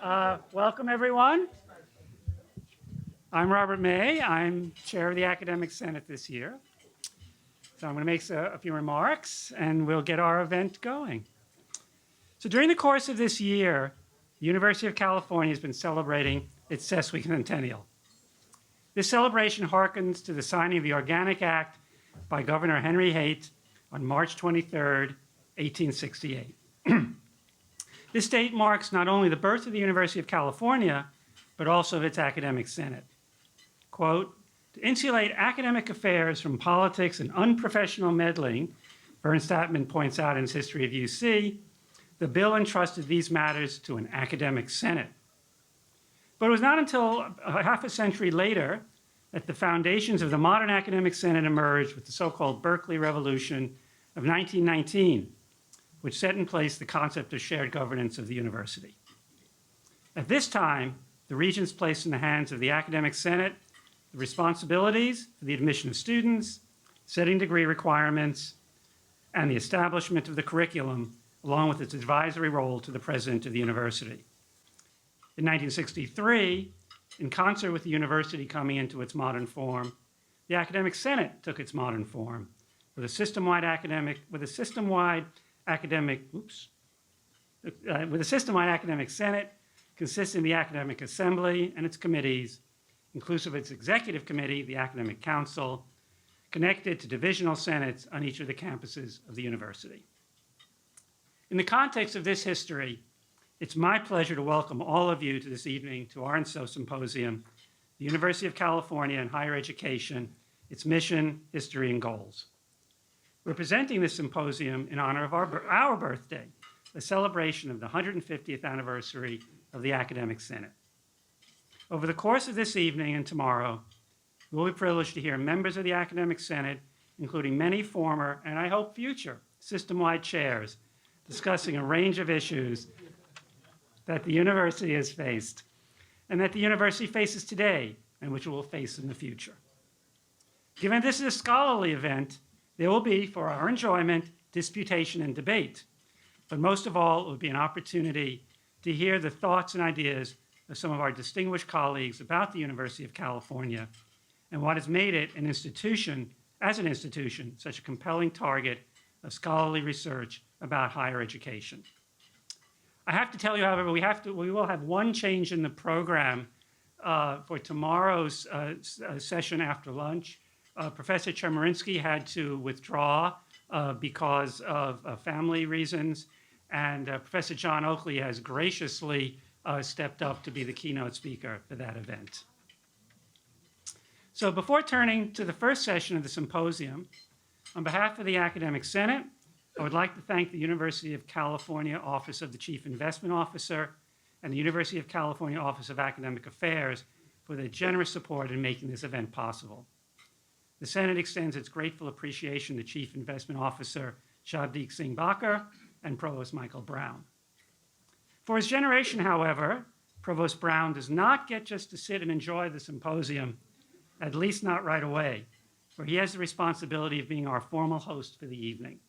Welcome, everyone. I'm Robert May. I'm chair of the Academic Senate this year. So I'm going to make a few remarks, and we'll get our event going. So during the course of this year, the University of California has been celebrating its sesquicentennial. This celebration harkens to the signing of the Organic Act by Governor Henry Haight on March 23rd, 1868. This date marks not only the birth of the University of California, but also of its academic senate. Quote, to insulate academic affairs from politics and unprofessional meddling, Vern Statman points out in his History of UC, the bill entrusted these matters to an academic senate. But it was not until half a century later that the foundations of the modern academic senate emerged with the so-called Berkeley Revolution of 1919, which set in place the concept of shared governance of the university. At this time, the regents placed in the hands of the academic senate the responsibilities for the admission of students, setting degree requirements, and the establishment of the curriculum, along with its advisory role to the president of the university. In 1963, in concert with the university coming into its modern form, the academic senate took its modern form with a system-wide academic senate consisting of the academic assembly and its committees, inclusive of its executive committee, the academic council, connected to divisional senates on each of the campuses of the university. In the context of this history, it's my pleasure to welcome all of you to this evening to our symposium, the University of California and Higher Education, its mission, history, and goals. We're presenting this symposium in honor of our birthday, the celebration of the 150th anniversary of the Academic Senate. Over the course of this evening and tomorrow, we will be privileged to hear members of the Academic Senate, including many former, and I hope future, system-wide chairs, discussing a range of issues that the university has faced and that the university faces today and which it will face in the future. Given this is a scholarly event, there will be, for our enjoyment, disputation and debate. But most of all, it will be an opportunity to hear the thoughts and ideas of some of our distinguished colleagues about the University of California and what has made it an institution, as an institution, such a compelling target of scholarly research about higher education. I have to tell you, however, we will have one change in the program for tomorrow's session after lunch. Professor Chemerinsky had to withdraw because of family reasons, and Professor John Oakley has graciously stepped up to be the keynote speaker for that event. So before turning to the first session of the symposium, on behalf of the Academic Senate, I would like to thank the University of California Office of the Chief Investment Officer and the University of California Office of Academic Affairs for their generous support in making this event possible. The Senate extends its grateful appreciation to Chief Investment Officer Shabdeep Singh Bakker and Provost Michael Brown. For his generation, however, Provost Brown does not get just to sit and enjoy the symposium, at least not right away, for he has the responsibility of being our formal host for the evening.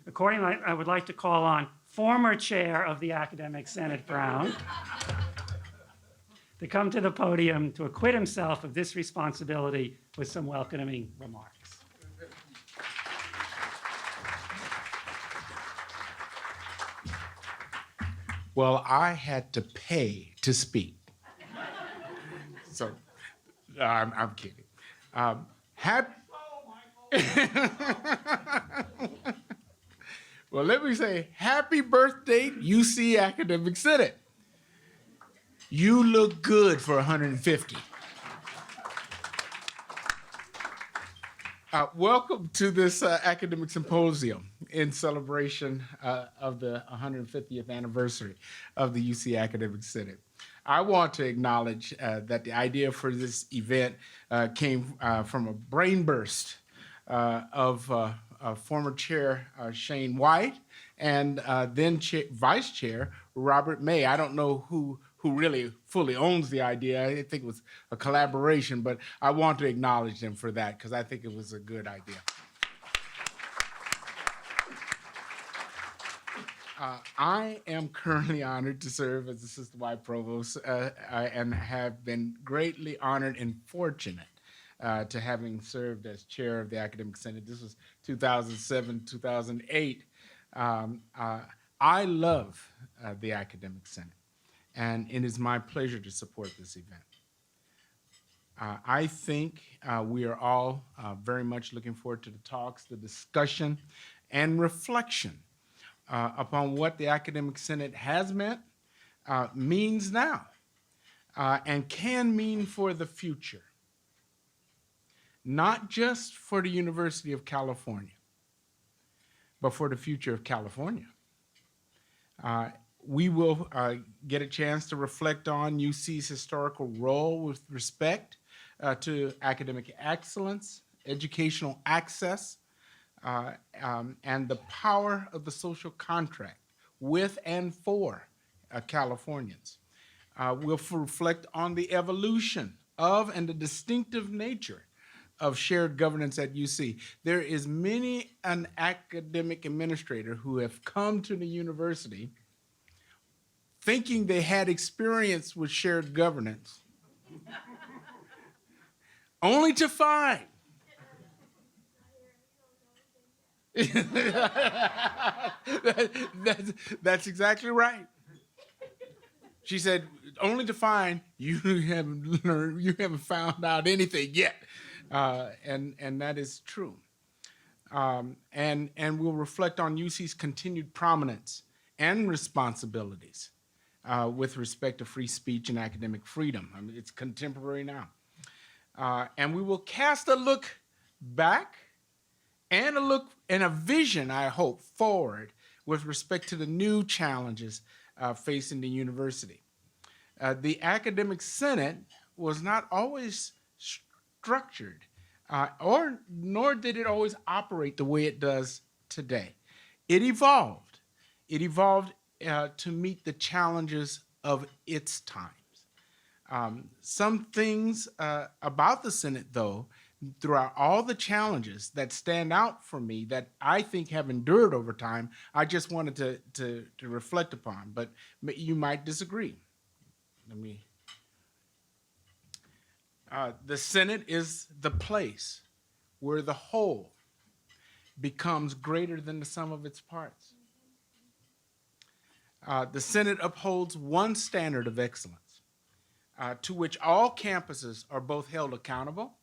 Accordingly, I would like to call on former chair of the Academic Senate, Brown, to come to the podium to acquit himself of this responsibility with some welcoming remarks. Well, I had to pay to speak. So, I'm kidding. Well, let me say, happy birthday, UC Academic Senate. You look good for 150. Welcome to this academic symposium in celebration of the 150th anniversary of the UC Academic Senate. I want to acknowledge that the idea for this event came from a brain burst of former chair Shane White and then vice chair Robert May. I don't know who really fully owns the idea. I think it was a collaboration, but I want to acknowledge them for that because I think it was a good idea. I am currently honored to serve as assistant-wide provost and have been greatly honored and fortunate to having served as chair of the Academic Senate. This was 2007, 2008. I love the Academic Senate, and it is my pleasure to support this event. I think we are all very much looking forward to the talks, the discussion, and reflection upon what the Academic Senate has meant, means now, and can mean for the future. Not just for the University of California, but for the future of California. We will get a chance to reflect on UC's historical role with respect to academic excellence, educational access, and the power of the social contract with and for Californians. We'll reflect on the evolution of and the distinctive nature of shared governance at UC. There is many an academic administrator who have come to the university thinking they had experience with shared governance, only to find that's exactly right. She said, only to find you haven't learned, you haven't found out anything yet. And that is true. And we'll reflect on UC's continued prominence and responsibilities with respect to free speech and academic freedom. I mean, it's contemporary now. And we will cast a look back and a look and a vision, I hope, forward with respect to the new challenges facing the university. The Academic Senate was not always structured, nor did it always operate the way it does today. It evolved. It evolved to meet the challenges of its times. Some things about the Senate, though, throughout all the challenges that stand out for me that I think have endured over time, I just wanted to reflect upon, but you might disagree. The Senate is the place where the whole becomes greater than the sum of its parts. The Senate upholds one standard of excellence to which all campuses are both held accountable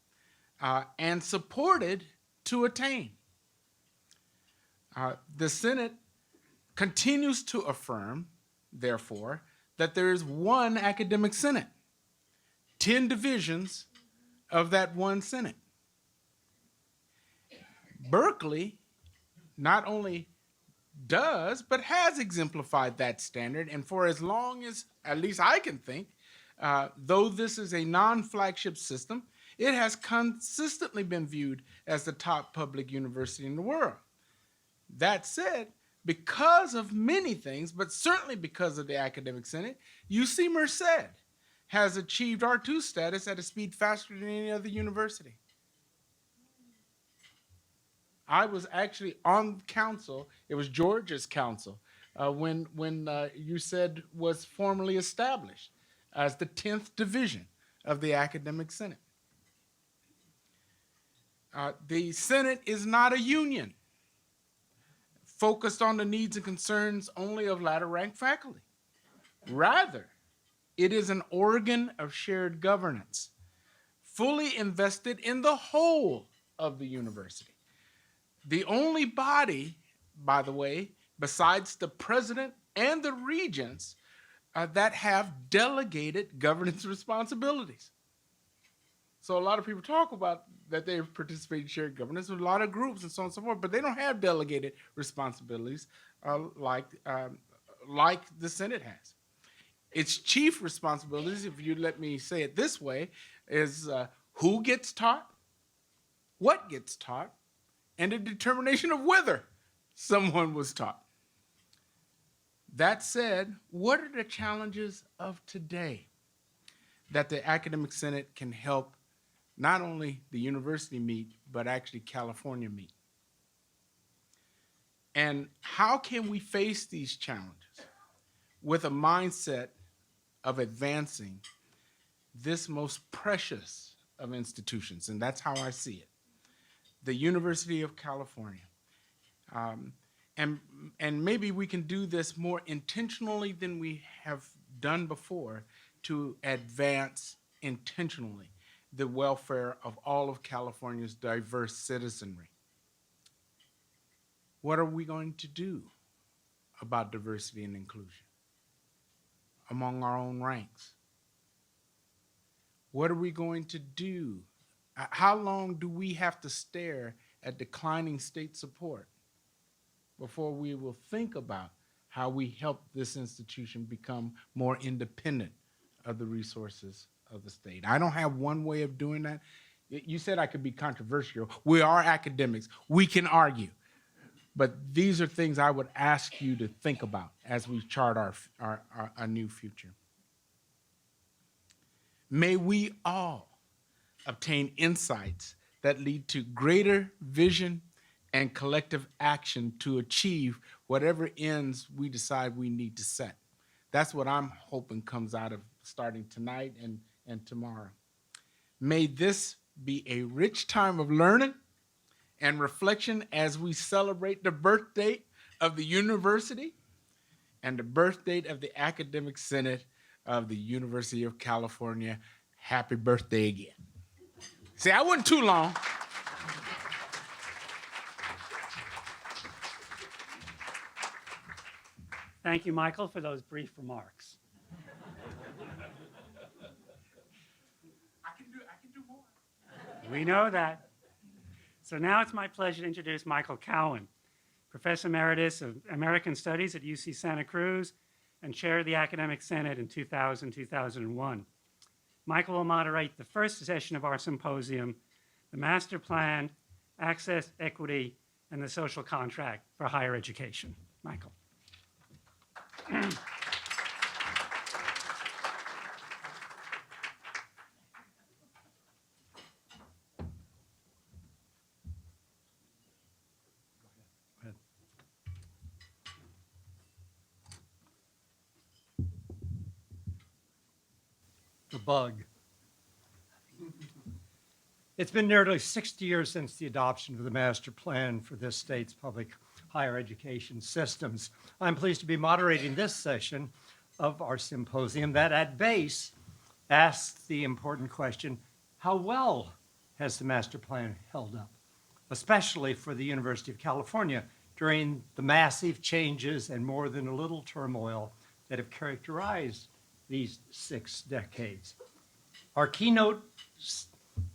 and supported to attain. The Senate continues to affirm, therefore, that there is one academic senate, 10 divisions of that one senate. Berkeley not only does, but has exemplified that standard, and for as long as, at least I can think, though this is a non-flagship system, it has consistently been viewed as the top public university in the world. That said, because of many things, but certainly because of the Academic Senate, UC Merced has achieved R2 status at a speed faster than any other university. I was actually on council, it was Georgia's council, when UCED was formally established as the 10th division of the Academic Senate. The Senate is not a union focused on the needs and concerns only of latter rank faculty. Rather, it is an organ of shared governance, fully invested in the whole of the university. The only body, by the way, besides the president and the regents, that have delegated governance responsibilities. So a lot of people talk about that they participate in shared governance with a lot of groups and so on and so forth, but they don't have delegated responsibilities like the Senate has. Its chief responsibilities, if you let me say it this way, is who gets taught, what gets taught, and the determination of whether someone was taught. That said, what are the challenges of today that the Academic Senate can help not only the university meet, but actually California meet? And how can we face these challenges with a mindset of advancing this most precious of institutions? And that's how I see it. The University of California. Um, and maybe we can do this more intentionally than we have done before to advance intentionally the welfare of all of California's diverse citizenry. What are we going to do about diversity and inclusion among our own ranks? What are we going to do? How long do we have to stare at declining state support before we will think about how we help this institution become more independent of the resources of the state? I don't have one way of doing that. You said I could be controversial. We are academics. We can argue. But these are things I would ask you to think about as we chart our new future. May we all obtain insights that lead to greater vision and collective action to achieve whatever ends we decide we need to set. That's what I'm hoping comes out of starting tonight and tomorrow. May this be a rich time of learning and reflection as we celebrate the birth date of the university and the birth date of the Academic Senate of the University of California. Happy birthday again. See, I wasn't too long. Thank you, Michael, for those brief remarks. I can do more. We know that. So now it's my pleasure to introduce Michael Cowan, Professor Emeritus of American Studies at UC Santa Cruz and Chair of the Academic Senate in 2000-2001. Michael will moderate the first session of our symposium, The Master Plan, Access, Equity, and the Social Contract for Higher Education. Michael. The bug. It's been nearly 60 years since the adoption of the master plan for this state's public higher education systems. I'm pleased to be moderating this session of our symposium that at base asks the important question, how well has the master plan held up, especially for the University of California during the massive changes and more than a little turmoil that have characterized these 6 decades. Our keynote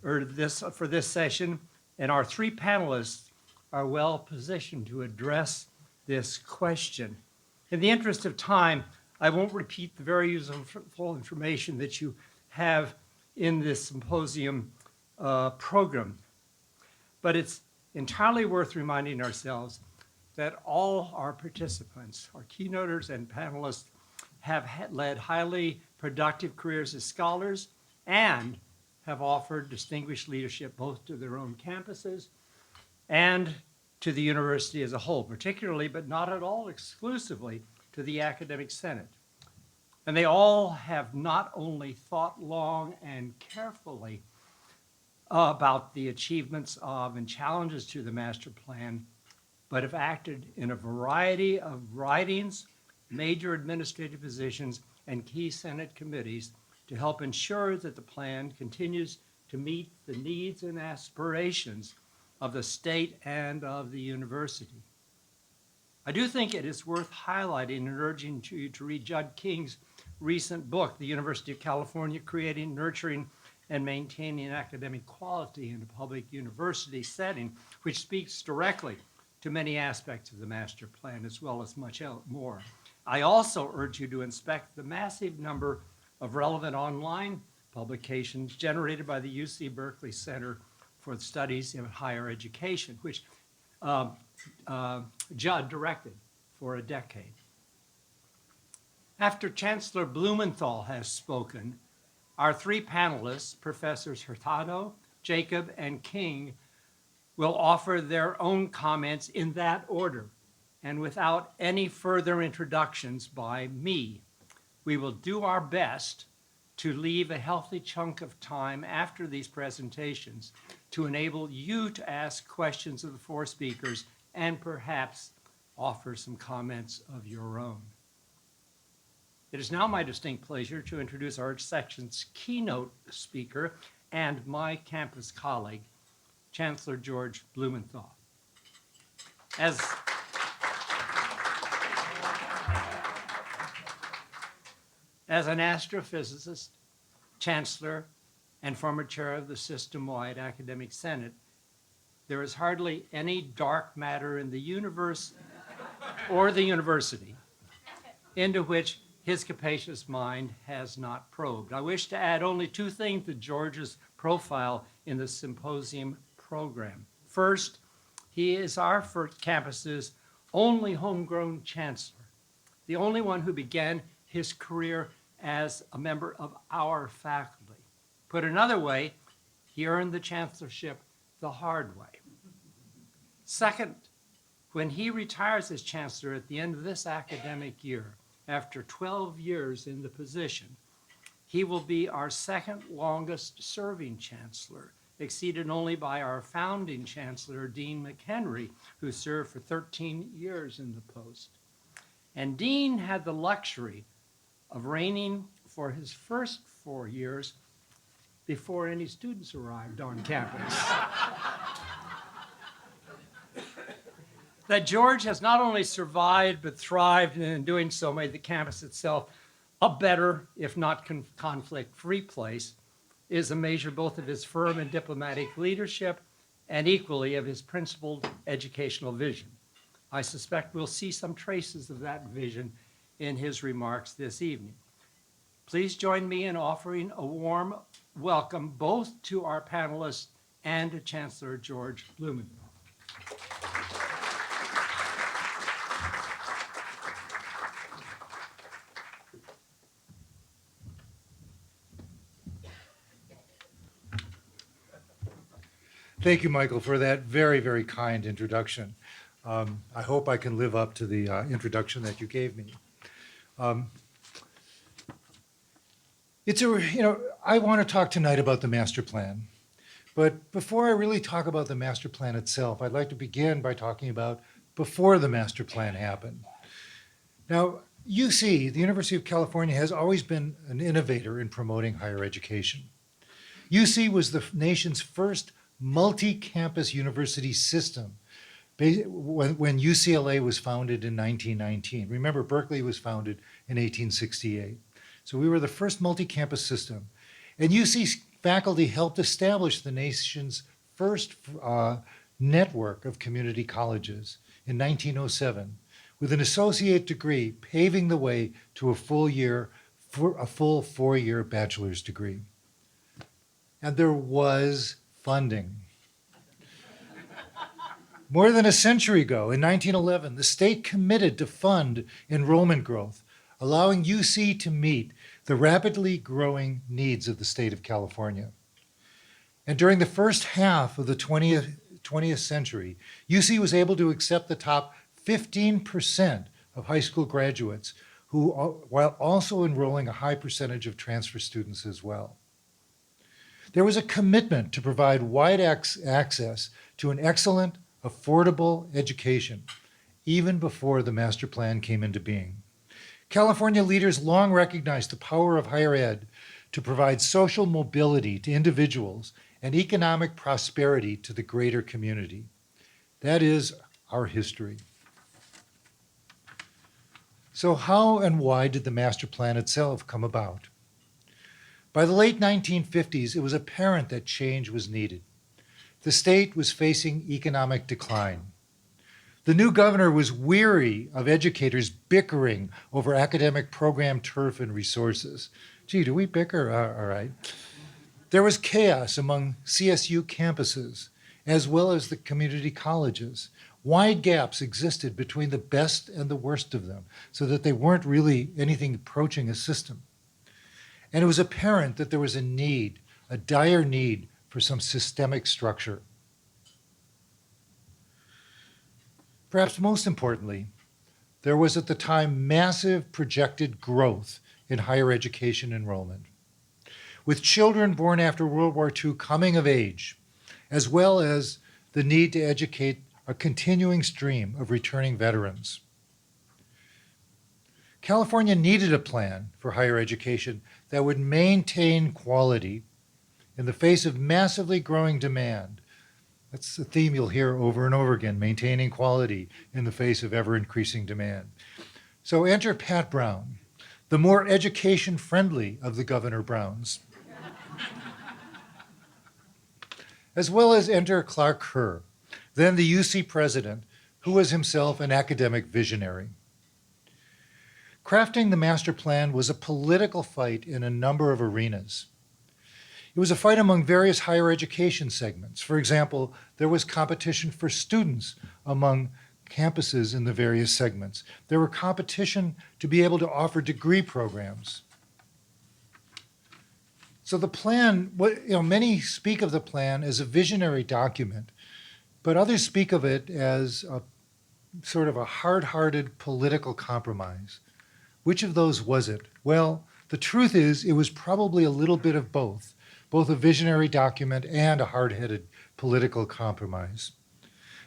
for this session and our 3 panelists are well positioned to address this question. In the interest of time, I won't repeat the very useful information that you have in this symposium program, but it's entirely worth reminding ourselves that all our participants, our keynoters and panelists, have led highly productive careers as scholars and have offered distinguished leadership both to their own campuses and to the university as a whole, particularly, but not at all exclusively, to the Academic Senate. And they all have not only thought long and carefully about the achievements of and challenges to the master plan, but have acted in a variety of writings, major administrative positions, and key Senate committees to help ensure that the plan continues to meet the needs and aspirations of the state and of the university. I do think it is worth highlighting and urging you to read Judd King's recent book, The University of California, Creating, Nurturing, and Maintaining Academic Quality in a Public University Setting, which speaks directly to many aspects of the master plan as well as much more. I also urge you to inspect the massive number of relevant online publications generated by the UC Berkeley Center for the Studies in Higher Education, which Judd directed for a decade. After Chancellor Blumenthal has spoken, our 3 panelists, Professors Hurtado, Jacob, and King, will offer their own comments in that order. and without any further introductions by me, we will do our best to leave a healthy chunk of time after these presentations to enable you to ask questions of the four speakers and perhaps offer some comments of your own. It is now my distinct pleasure to introduce our section's keynote speaker and my campus colleague, Chancellor George Blumenthal. As an astrophysicist, chancellor, and former chair of the system-wide academic senate, there is hardly any dark matter in the universe or the university into which his capacious mind has not probed. I wish to add only two things to George's profile in the symposium program. First, he is our campus's only homegrown chancellor, the only one who began his career as a member of our faculty. Put another way, he earned the chancellorship the hard way. Second, when he retires as chancellor at the end of this academic year, after 12 years in the position, he will be our second longest serving chancellor, exceeded only by our founding chancellor, Dean McHenry, who served for 13 years in the post. And Dean had the luxury of reigning for his first 4 years before any students arrived on campus. That George has not only survived but thrived, and in doing so made the campus itself a better, if not conflict-free place, is a measure both of his firm and diplomatic leadership and equally of his principled educational vision. I suspect we'll see some traces of that vision in his remarks this evening. Please join me in offering a warm welcome both to our panelists and to Chancellor George Blumenthal. Thank you, Michael, for that very, very kind introduction. I hope I can live up to the introduction that you gave me. I want to talk tonight about the master plan. But before I really talk about the master plan itself, I'd like to begin by talking about before the master plan happened. Now, UC, the University of California, has always been an innovator in promoting higher education. UC was the nation's first multi-campus university system when UCLA was founded in 1919. Remember, Berkeley was founded in 1868. So we were the first multi-campus system. And UC faculty helped establish the nation's first network of community colleges in 1907 with an associate degree paving the way to a full 4-year bachelor's degree. And there was funding. More than a century ago, in 1911, the state committed to fund enrollment growth, allowing UC to meet the rapidly growing needs of the state of California. And during the first half of the 20th century, UC was able to accept the top 15% of high school graduates, while also enrolling a high percentage of transfer students as well. There was a commitment to provide wide access to an excellent, affordable education, even before the master plan came into being. California leaders long recognized the power of higher ed to provide social mobility to individuals and economic prosperity to the greater community. That is our history. So how and why did the master plan itself come about? By the late 1950s, it was apparent that change was needed. The state was facing economic decline. The new governor was weary of educators bickering over academic program turf and resources. Gee, do we bicker? All right. There was chaos among CSU campuses, as well as the community colleges. Wide gaps existed between the best and the worst of them, so that they weren't really anything approaching a system. And it was apparent that there was a need, a dire need, for some systemic structure. Perhaps most importantly, there was at the time massive projected growth in higher education enrollment. With children born after World War II coming of age, as well as the need to educate a continuing stream of returning veterans. California needed a plan for higher education that would maintain quality in the face of massively growing demand. That's the theme you'll hear over and over again, maintaining quality in the face of ever-increasing demand. So enter Pat Brown, the more education-friendly of the Governor Browns. As well as enter Clark Kerr, then the UC president, who was himself an academic visionary. Crafting the master plan was a political fight in a number of arenas. It was a fight among various higher education segments. For example, there was competition for students among campuses in the various segments. There were competition to be able to offer degree programs. So the plan, many speak of the plan as a visionary document, but others speak of it as a sort of a hard-hearted political compromise. Which of those was it? Well, the truth is it was probably a little bit of both a visionary document and a hard-headed political compromise.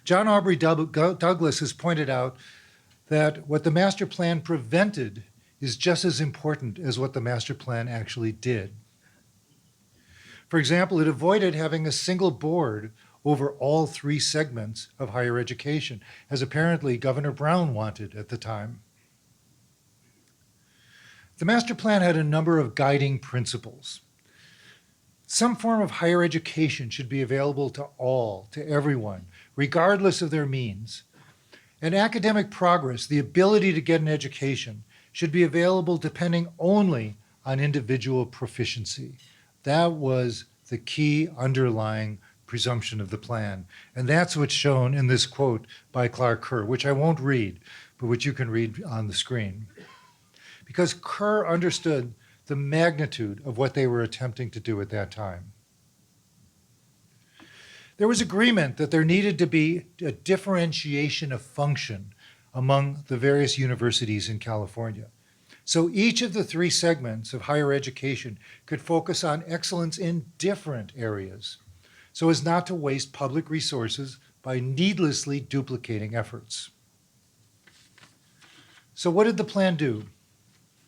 John Aubrey Douglas has pointed out that what the master plan prevented is just as important as what the master plan actually did. For example, it avoided having a single board over all three segments of higher education, as apparently Governor Brown wanted at the time. The master plan had a number of guiding principles. Some form of higher education should be available to all, to everyone, regardless of their means. And academic progress, the ability to get an education, should be available depending only on individual proficiency. That was the key underlying presumption of the plan. And that's what's shown in this quote by Clark Kerr, which I won't read, but which you can read on the screen. Because Kerr understood the magnitude of what they were attempting to do at that time. There was agreement that there needed to be a differentiation of function among the various universities in California. So each of the three segments of higher education could focus on excellence in different areas, so as not to waste public resources by needlessly duplicating efforts. So what did the plan do?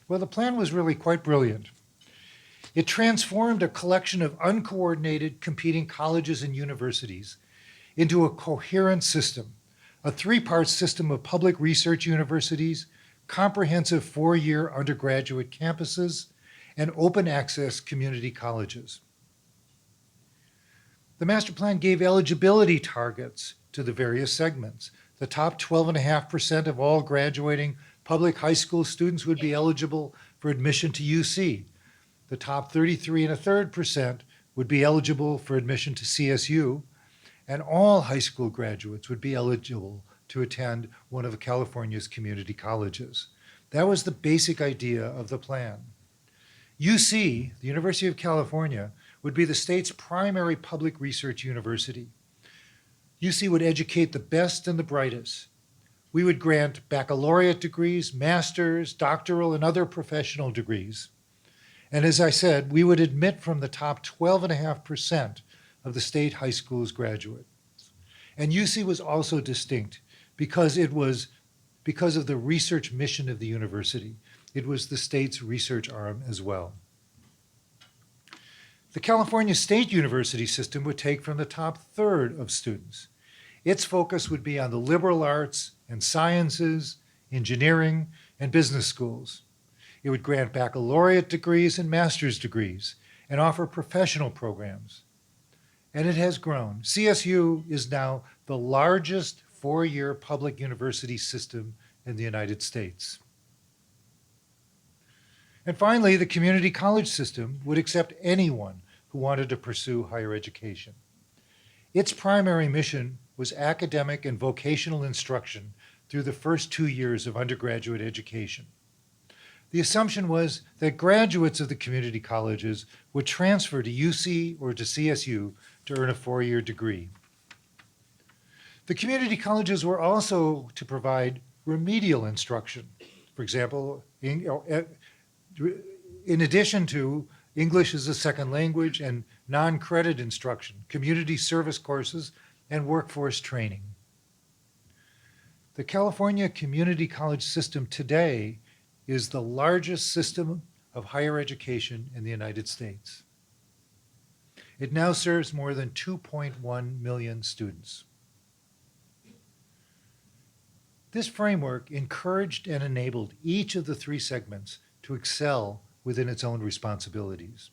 Well, the plan was really quite brilliant. It transformed a collection of uncoordinated competing colleges and universities into a coherent system, a three-part system of public research universities, comprehensive four-year undergraduate campuses, and open access community colleges. The master plan gave eligibility targets to the various segments. The top 12.5% of all graduating public high school students would be eligible for admission to UC. The top 33.33% would be eligible for admission to CSU, and all high school graduates would be eligible to attend one of California's community colleges. That was the basic idea of the plan. UC, the University of California, would be the state's primary public research university. UC would educate the best and the brightest. We would grant baccalaureate degrees, master's, doctoral, and other professional degrees. And as I said, we would admit from the top 12.5% of the state high school's graduates. And UC was also distinct because of the research mission of the university. It was the state's research arm as well. The California State University system would take from the top third of students. Its focus would be on the liberal arts and sciences, engineering, and business schools. It would grant baccalaureate degrees and master's degrees and offer professional programs. And it has grown. CSU is now the largest four-year public university system in the United States. And finally, the community college system would accept anyone who wanted to pursue higher education. Its primary mission was academic and vocational instruction through the first 2 years of undergraduate education. The assumption was that graduates of the community colleges would transfer to UC or to CSU to earn a four-year degree. The community colleges were also to provide remedial instruction. For example, in addition to English as a second language and non-credit instruction, community service courses, and workforce training. The California community college system today is the largest system of higher education in the United States. It now serves more than 2.1 million students. This framework encouraged and enabled each of the three segments to excel within its own responsibilities.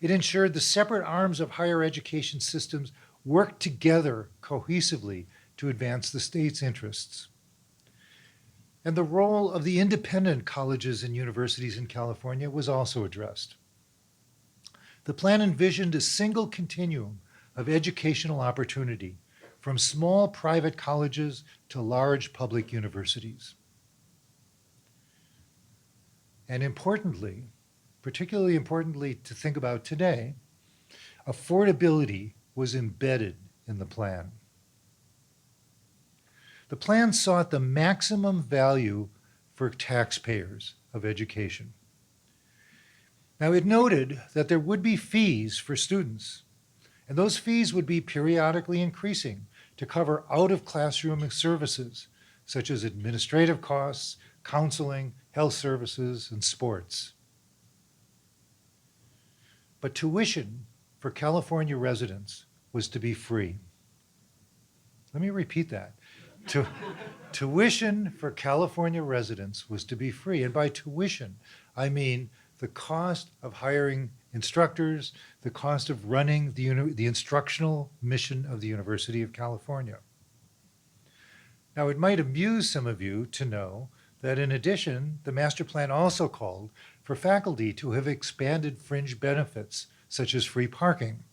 It ensured the separate arms of higher education systems worked together cohesively to advance the state's interests. And the role of the independent colleges and universities in California was also addressed. The plan envisioned a single continuum of educational opportunity from small private colleges to large public universities. And importantly, particularly importantly to think about today, affordability was embedded in the plan. The plan sought the maximum value for taxpayers of education. Now, it noted that there would be fees for students, and those fees would be periodically increasing to cover out-of-classroom services, such as administrative costs, counseling, health services, and sports. But tuition for California residents was to be free. Let me repeat that. Tuition for California residents was to be free. And by tuition, I mean the cost of hiring instructors, the cost of running the instructional mission of the University of California. Now, it might amuse some of you to know that in addition, the master plan also called for faculty to have expanded fringe benefits, such as free parking.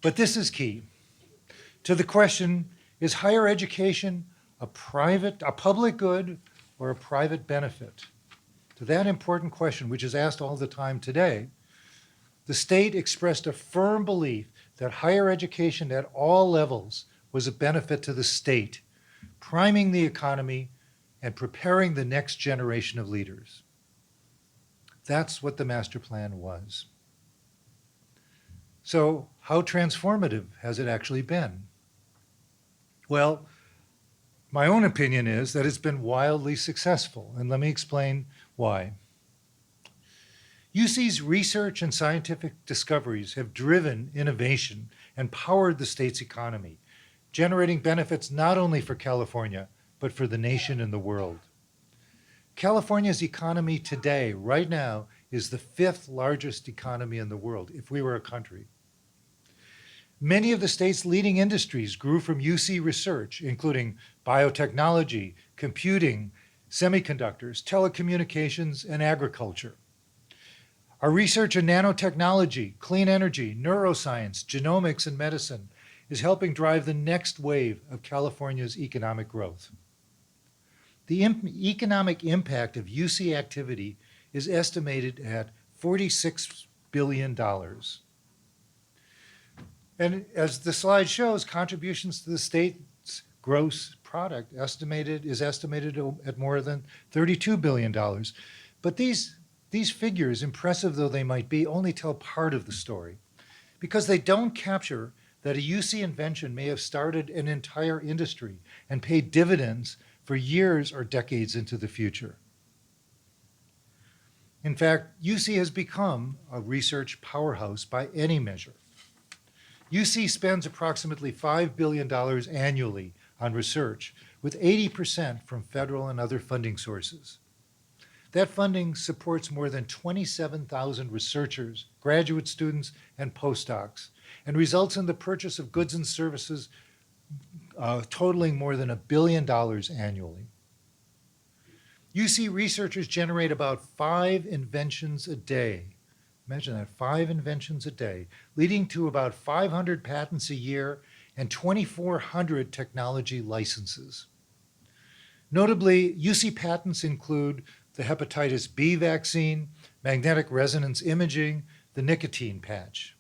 But this is key to the question, is higher education a public good or a private benefit? To that important question, which is asked all the time today, the state expressed a firm belief that higher education at all levels was a benefit to the state, priming the economy and preparing the next generation of leaders. That's what the master plan was. So, how transformative has it actually been? Well, my own opinion is that it's been wildly successful, and let me explain why. UC's research and scientific discoveries have driven innovation and powered the state's economy, generating benefits not only for California, but for the nation and the world. California's economy today, right now, is the 5th largest economy in the world, if we were a country. Many of the state's leading industries grew from UC research, including biotechnology, computing, semiconductors, telecommunications, and agriculture. Our research in nanotechnology, clean energy, neuroscience, genomics, and medicine is helping drive the next wave of California's economic growth. The economic impact of UC activity is estimated at $46 billion. And as the slide shows, contributions to the state's gross product is estimated at more than $32 billion. But these figures, impressive though they might be, only tell part of the story, because they don't capture that a UC invention may have started an entire industry and paid dividends for years or decades into the future. In fact, UC has become a research powerhouse by any measure. UC spends approximately $5 billion annually on research, with 80% from federal and other funding sources. That funding supports more than 27,000 researchers, graduate students, and postdocs, and results in the purchase of goods and services totaling more than $1 billion annually. UC researchers generate about 5 inventions a day. Imagine that, 5 inventions a day, leading to about 500 patents a year and 2,400 technology licenses. Notably, UC patents include the hepatitis B vaccine, magnetic resonance imaging, the nicotine patch.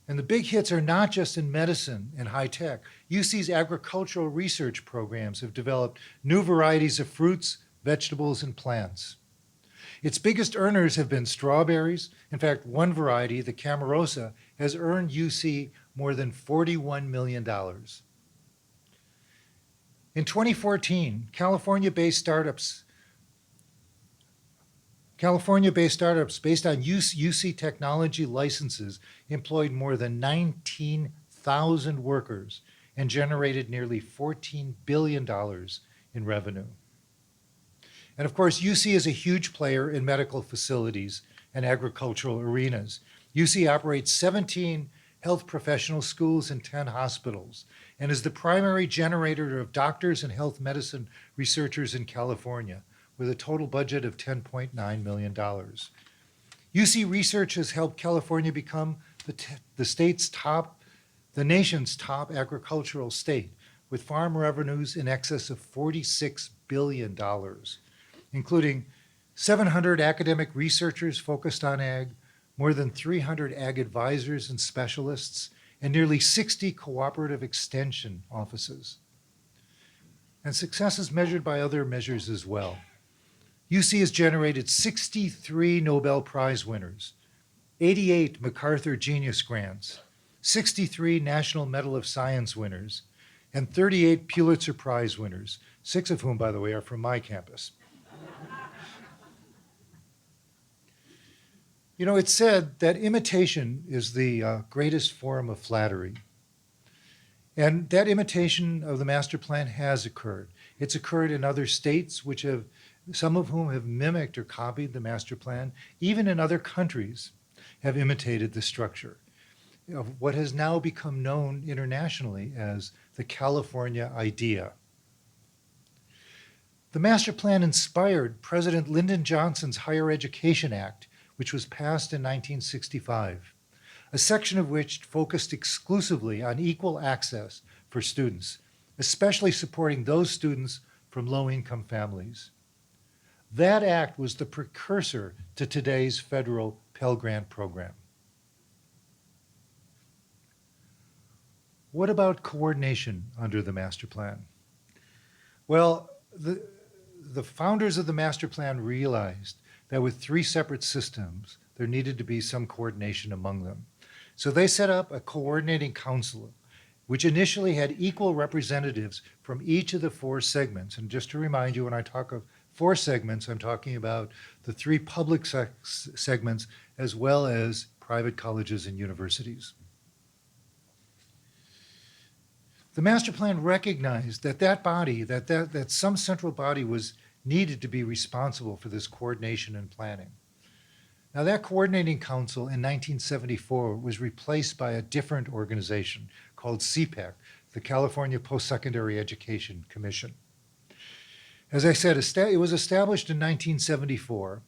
And the big hits are not just in medicine and high tech. UC's agricultural research programs have developed new varieties of fruits, vegetables, and plants. Its biggest earners have been strawberries. In fact, one variety, the Camarosa, has earned UC more than $41 million. In 2014, California-based startups based on UC technology licenses employed more than 19,000 workers and generated nearly $14 billion in revenue. And of course, UC is a huge player in medical facilities and agricultural arenas. UC operates 17 health professional schools and 10 hospitals, and is the primary generator of doctors and health medicine researchers in California, with a total budget of $10.9 million. UC research has helped California become the nation's top agricultural state, with farm revenues in excess of $46 billion, including 700 academic researchers focused on ag, more than 300 ag advisors and specialists, and nearly 60 cooperative extension offices. And success is measured by other measures as well. UC has generated 63 Nobel Prize winners, 88 MacArthur Genius Grants, 63 National Medal of Science winners, and 38 Pulitzer Prize winners, 6 of whom, by the way, are from my campus. You know, it's said that imitation is the greatest form of flattery. And that imitation of the master plan has occurred. It's occurred in other states, some of whom have mimicked or copied the master plan, even in other countries have imitated the structure of what has now become known internationally as the California idea. The master plan inspired President Lyndon Johnson's Higher Education Act, which was passed in 1965, a section of which focused exclusively on equal access for students, especially supporting those students from low-income families. That act was the precursor to today's federal Pell Grant program. What about coordination under the master plan? Well, the founders of the master plan realized that with 3 separate systems, there needed to be some coordination among them. So they set up a coordinating council, which initially had equal representatives from each of the 4 segments. And just to remind you, when I talk of 4 segments, I'm talking about the 3 public segments as well as private colleges and universities. The master plan recognized that some central body was needed to be responsible for this coordination and planning. Now, that coordinating council in 1974 was replaced by a different organization called CPAC, the California Post-Secondary Education Commission. As I said, it was established in 1974,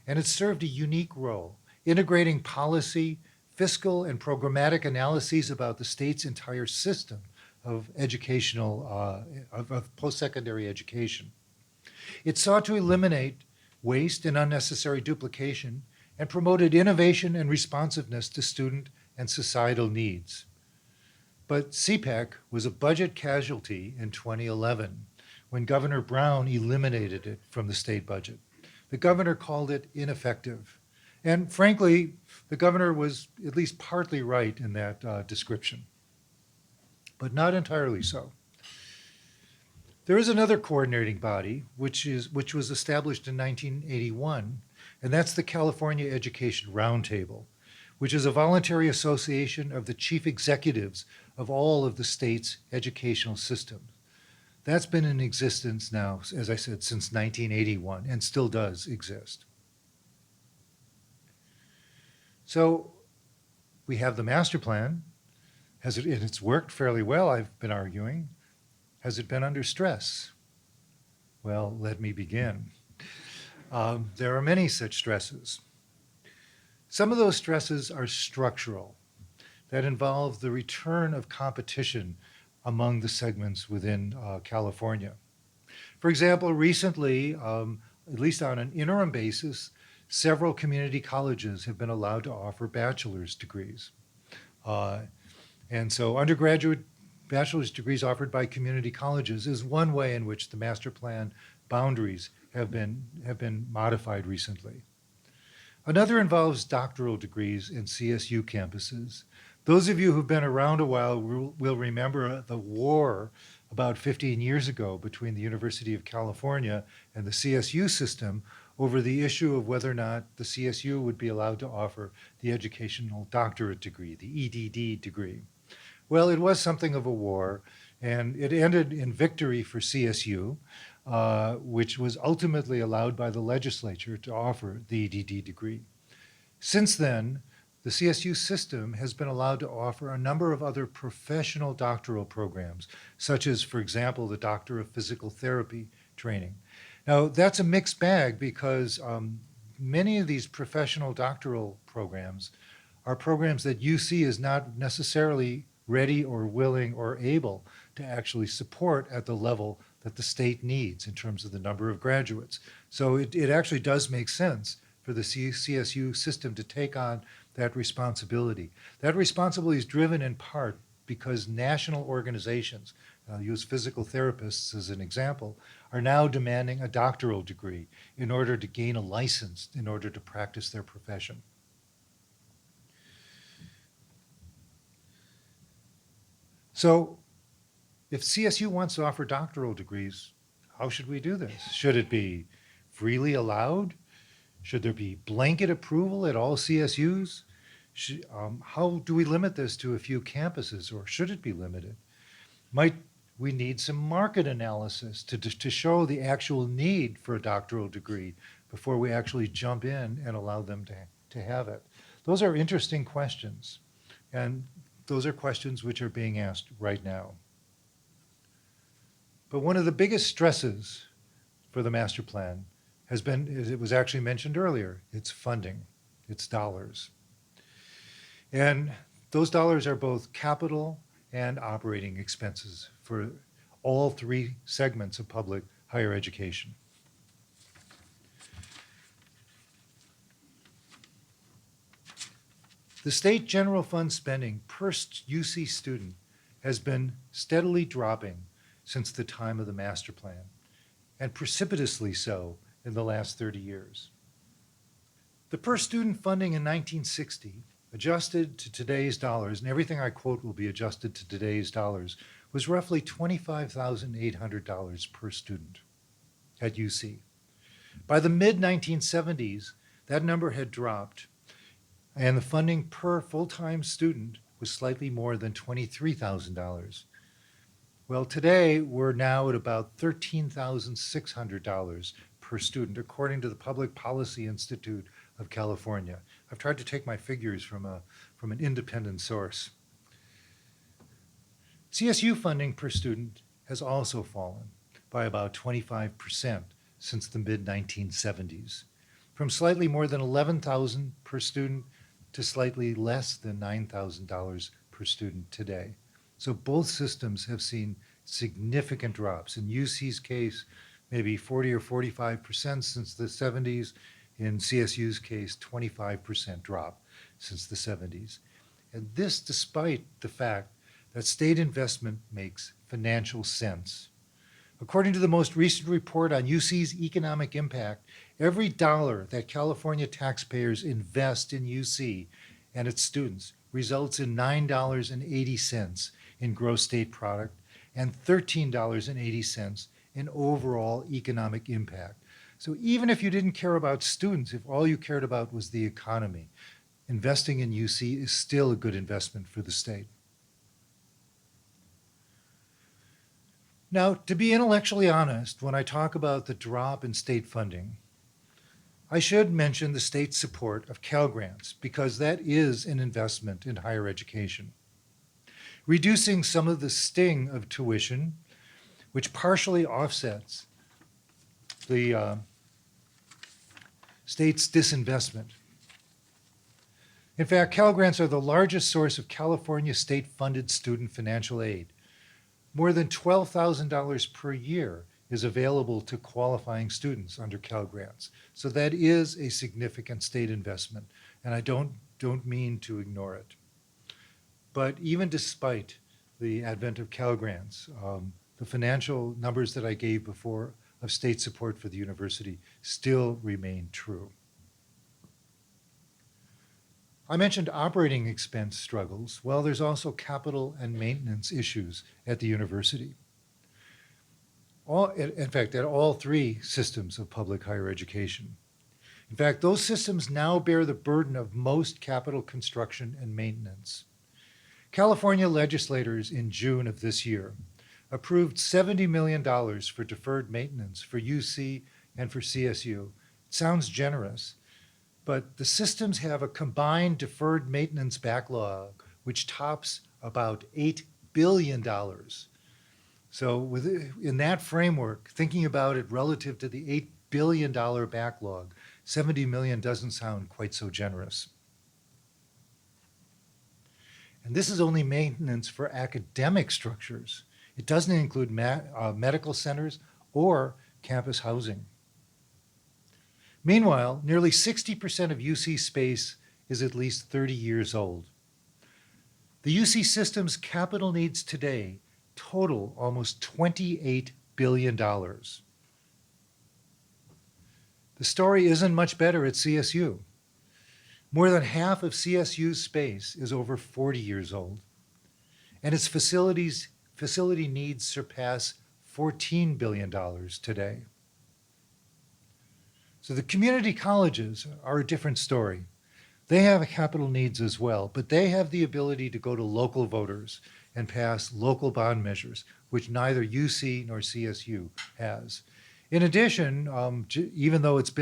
and it served a unique role, integrating policy, fiscal, and programmatic analyses about the state's entire system of post-secondary education. It sought to eliminate waste and unnecessary duplication and promoted innovation and responsiveness to student and societal needs. But CPAC was a budget casualty in 2011 when Governor Brown eliminated it from the state budget. The governor called it ineffective. And frankly, the governor was at least partly right in that description, but not entirely so. There is another coordinating body, which was established in 1981, and that's the California Education Roundtable, which is a voluntary association of the chief executives of all of the state's educational systems. That's been in existence now, as I said, since 1981, and still does exist. So we have the master plan. And it's worked fairly well, I've been arguing. Has it been under stress? Well, let me begin. There are many such stresses. Some of those stresses are structural, that involve the return of competition among the segments within California. For example, recently, at least on an interim basis, several community colleges have been allowed to offer bachelor's degrees. And so undergraduate bachelor's degrees offered by community colleges is one way in which the master plan boundaries have been modified recently. Another involves doctoral degrees in CSU campuses. Those of you who've been around a while will remember the war about 15 years ago between the University of California and the CSU system over the issue of whether or not the CSU would be allowed to offer the educational doctorate degree, the EDD degree. Well, it was something of a war, and it ended in victory for CSU, which was ultimately allowed by the legislature to offer the EDD degree. Since then, the CSU system has been allowed to offer a number of other professional doctoral programs, such as, for example, the Doctor of Physical Therapy training. Now, that's a mixed bag because many of these professional doctoral programs are programs that UC is not necessarily ready or willing or able to actually support at the level that the state needs in terms of the number of graduates. So it actually does make sense for the CSU system to take on that responsibility. That responsibility is driven in part because national organizations, I'll use physical therapists as an example, are now demanding a doctoral degree in order to gain a license in order to practice their profession. So if CSU wants to offer doctoral degrees, how should we do this? Should it be freely allowed? Should there be blanket approval at all CSUs? How do we limit this to a few campuses, or should it be limited? Might we need some market analysis to show the actual need for a doctoral degree before we actually jump in and allow them to have it? Those are interesting questions, and those are questions which are being asked right now. But one of the biggest stresses for the master plan has been, as it was actually mentioned earlier, it's funding, it's dollars. And those dollars are both capital and operating expenses for all three segments of public higher education. The state general fund spending per UC student has been steadily dropping since the time of the master plan, and precipitously so in the last 30 years. The per student funding in 1960, adjusted to today's dollars, and everything I quote will be adjusted to today's dollars, was roughly $25,800 per student at UC. By the mid-1970s, that number had dropped, and the funding per full-time student was slightly more than $23,000. Well, today we're now at about $13,600 per student, according to the Public Policy Institute of California. I've tried to take my figures from an independent source. CSU funding per student has also fallen by about 25% since the mid-1970s, from slightly more than $11,000 per student to slightly less than $9,000 per student today. So both systems have seen significant drops. In UC's case, maybe 40 or 45% since the 70s. In CSU's case, 25% drop since the 70s. And this despite the fact that state investment makes financial sense. According to the most recent report on UC's economic impact, every dollar that California taxpayers invest in UC and its students results in $9.80 in gross state product and $13.80 in overall economic impact. So even if you didn't care about students, if all you cared about was the economy, investing in UC is still a good investment for the state. Now, to be intellectually honest, when I talk about the drop in state funding, I should mention the state's support of Cal Grants, because that is an investment in higher education. Reducing some of the sting of tuition, which partially offsets the state's disinvestment. In fact, Cal Grants are the largest source of California state-funded student financial aid. More than $12,000 per year is available to qualifying students under Cal Grants. So that is a significant state investment, and I don't mean to ignore it. But even despite the advent of Cal Grants, the financial numbers that I gave before of state support for the university still remain true. I mentioned operating expense struggles. Well, there's also capital and maintenance issues at the university. In fact, at all three systems of public higher education. In fact, those systems now bear the burden of most capital construction and maintenance. California legislators in June of this year approved $70 million for deferred maintenance for UC and for CSU. It sounds generous, but the systems have a combined deferred maintenance backlog which tops about $8 billion. So in that framework, thinking about it relative to the $8 billion backlog, 70 million doesn't sound quite so generous. And this is only maintenance for academic structures. It doesn't include medical centers or campus housing. Meanwhile, nearly 60% of UC space is at least 30 years old. The UC system's capital needs today total almost $28 billion. The story isn't much better at CSU. More than half of CSU's space is over 40 years old, and its facility needs surpass $14 billion today. So the community colleges are a different story. They have capital needs as well, but they have the ability to go to local voters and pass local bond measures, which neither UC nor CSU has. In addition, even though UC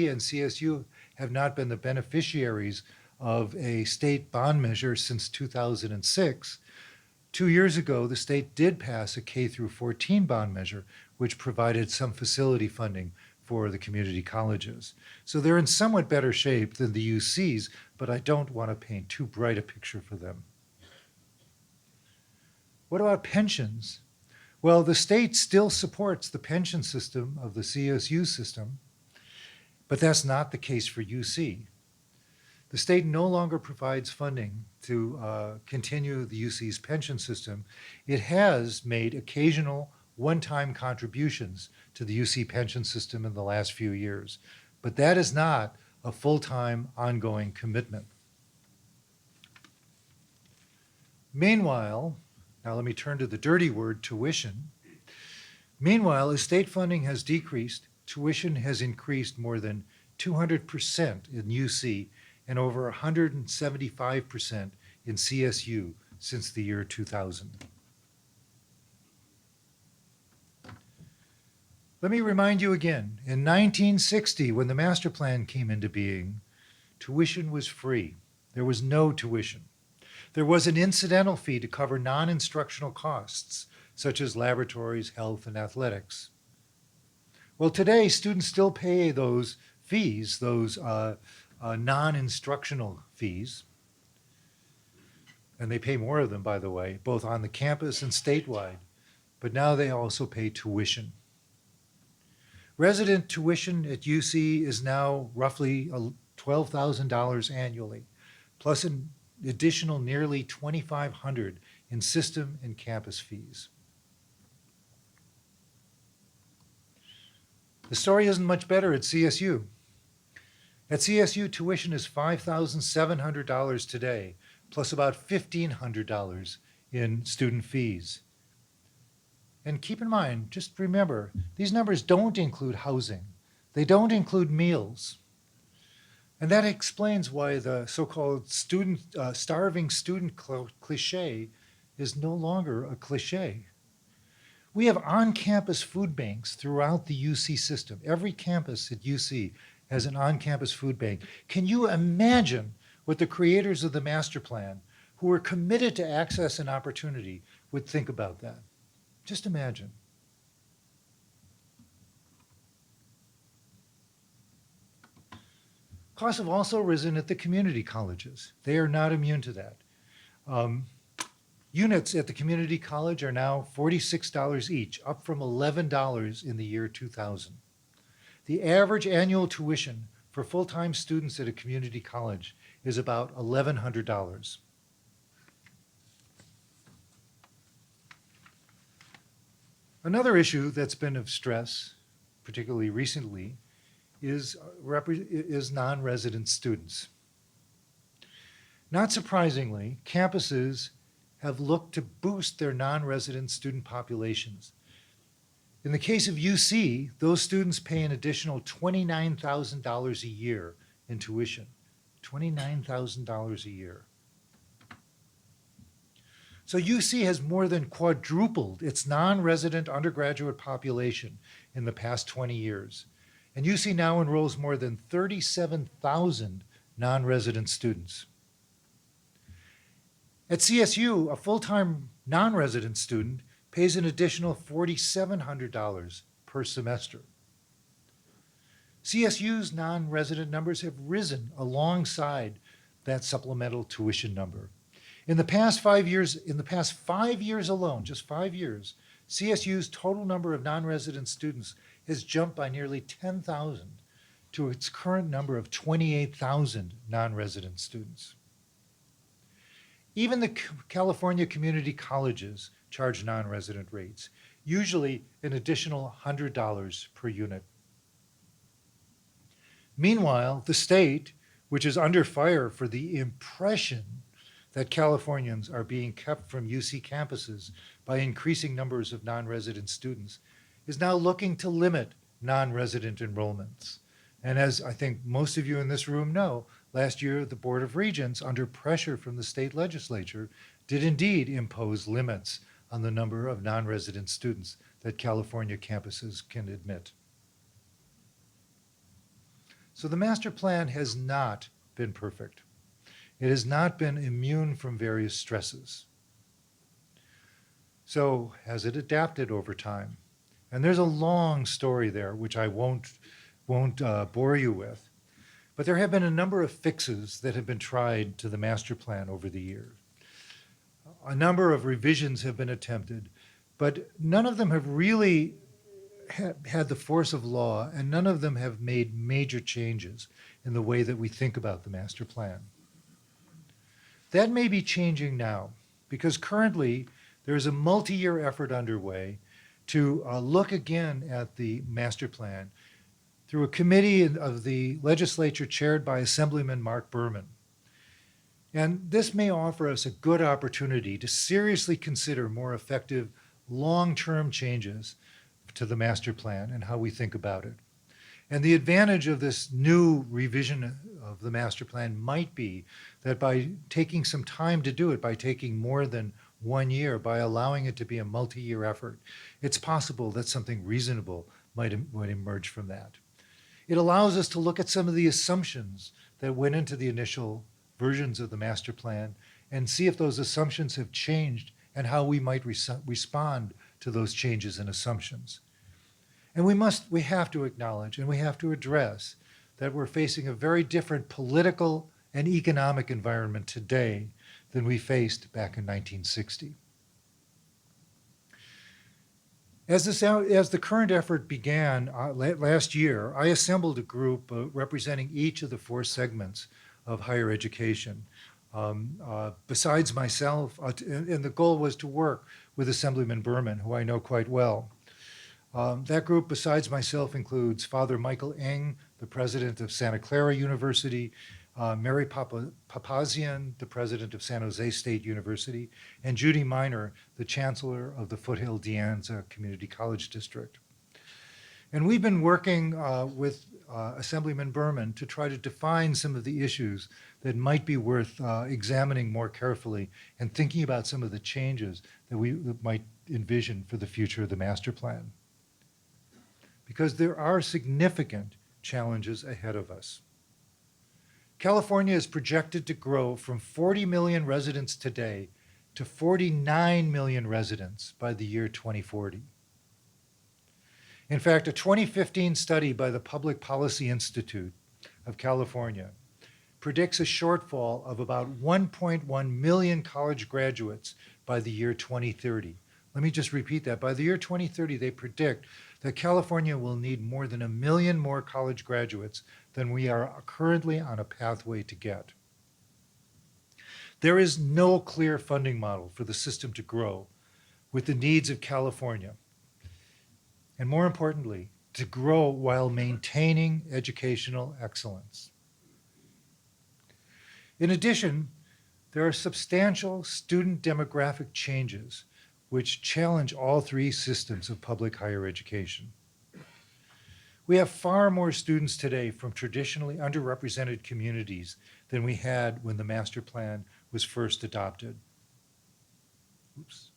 and CSU have not been the beneficiaries of a state bond measure since 2006, 2 years ago, the state did pass a K through 14 bond measure, which provided some facility funding for the community colleges. So they're in somewhat better shape than the UCs, but I don't want to paint too bright a picture for them. What about pensions? Well, the state still supports the pension system of the CSU system, but that's not the case for UC. The state no longer provides funding to continue the UC's pension system. It has made occasional one-time contributions to the UC pension system in the last few years, but that is not a full-time ongoing commitment. Meanwhile, now let me turn to the dirty word, tuition. Meanwhile, as state funding has decreased, tuition has increased more than 200% in UC and over 175% in CSU since the year 2000. Let me remind you again, in 1960, when the master plan came into being, tuition was free. There was no tuition. There was an incidental fee to cover non-instructional costs, such as laboratories, health, and athletics. Well, today, students still pay those fees, those non-instructional fees, and they pay more of them, by the way, both on the campus and statewide, but now they also pay tuition. Resident tuition at UC is now roughly $12,000 annually, plus an additional nearly $2,500 in system and campus fees. The story isn't much better at CSU. At CSU, tuition is $5,700 today, plus about $1,500 in student fees. And keep in mind, just remember, these numbers don't include housing. They don't include meals. And that explains why the so-called starving student cliche is no longer a cliche. We have on-campus food banks throughout the UC system. Every campus at UC has an on-campus food bank. Can you imagine what the creators of the master plan, who were committed to access and opportunity, would think about that? Just imagine. Costs have also risen at the community colleges. They are not immune to that. Units at the community college are now $46 each, up from $11 in the year 2000. The average annual tuition for full-time students at a community college is about $1,100. Another issue that's been of stress, particularly recently, is non-resident students. Not surprisingly, campuses have looked to boost their non-resident student populations. In the case of UC, those students pay an additional $29,000 a year in tuition. $29,000 a year. So UC has more than quadrupled its non-resident undergraduate population in the past 20 years. And UC now enrolls more than 37,000 non-resident students. At CSU, a full-time non-resident student pays an additional $4,700 per semester. CSU's non-resident numbers have risen alongside that supplemental tuition number. In the past 5 years alone, just 5 years, CSU's total number of non-resident students has jumped by nearly 10,000 to its current number of 28,000 non-resident students. Even the California community colleges charge non-resident rates, usually an additional $100 per unit. Meanwhile, the state, which is under fire for the impression that Californians are being kept from UC campuses by increasing numbers of non-resident students, is now looking to limit non-resident enrollments. And as I think most of you in this room know, last year the Board of Regents, under pressure from the state legislature, did indeed impose limits on the number of non-resident students that California campuses can admit. So the master plan has not been perfect. It has not been immune from various stresses. So has it adapted over time? And there's a long story there, which I won't bore you with. But there have been a number of fixes that have been tried to the master plan over the years. A number of revisions have been attempted, but none of them have really had the force of law, and none of them have made major changes in the way that we think about the master plan. That may be changing now, because currently there is a multi-year effort underway to look again at the master plan through a committee of the legislature chaired by Assemblyman Mark Berman. And this may offer us a good opportunity to seriously consider more effective long-term changes to the master plan and how we think about it. And the advantage of this new revision of the master plan might be that by taking some time to do it, by taking more than 1 year, by allowing it to be a multi-year effort, it's possible that something reasonable might emerge from that. It allows us to look at some of the assumptions that went into the initial versions of the master plan and see if those assumptions have changed and how we might respond to those changes in assumptions. And we have to acknowledge and we have to address that we're facing a very different political and economic environment today than we faced back in 1960. As the current effort began last year, I assembled a group representing each of the 4 segments of higher education. Besides myself, and the goal was to work with Assemblyman Berman, who I know quite well. That group, besides myself, includes Father Michael Eng, the president of Santa Clara University, Mary Papazian, the president of San Jose State University, and Judy Miner, the chancellor of the Foothill De Anza Community College District. And we've been working with Assemblyman Berman to try to define some of the issues that might be worth examining more carefully and thinking about some of the changes that we might envision for the future of the master plan. Because there are significant challenges ahead of us. California is projected to grow from 40 million residents today to 49 million residents by the year 2040. In fact, a 2015 study by the Public Policy Institute of California predicts a shortfall of about 1.1 million college graduates by by the year 2030. Let me just repeat that. By the year 2030, they predict that California will need more than 1 million more college graduates than we are currently on a pathway to get. There is no clear funding model for the system to grow with the needs of California. And more importantly, to grow while maintaining educational excellence. In addition, there are substantial student demographic changes which challenge all three systems of public higher education. We have far more students today from traditionally underrepresented communities than we had when the master plan was first adopted. Oops.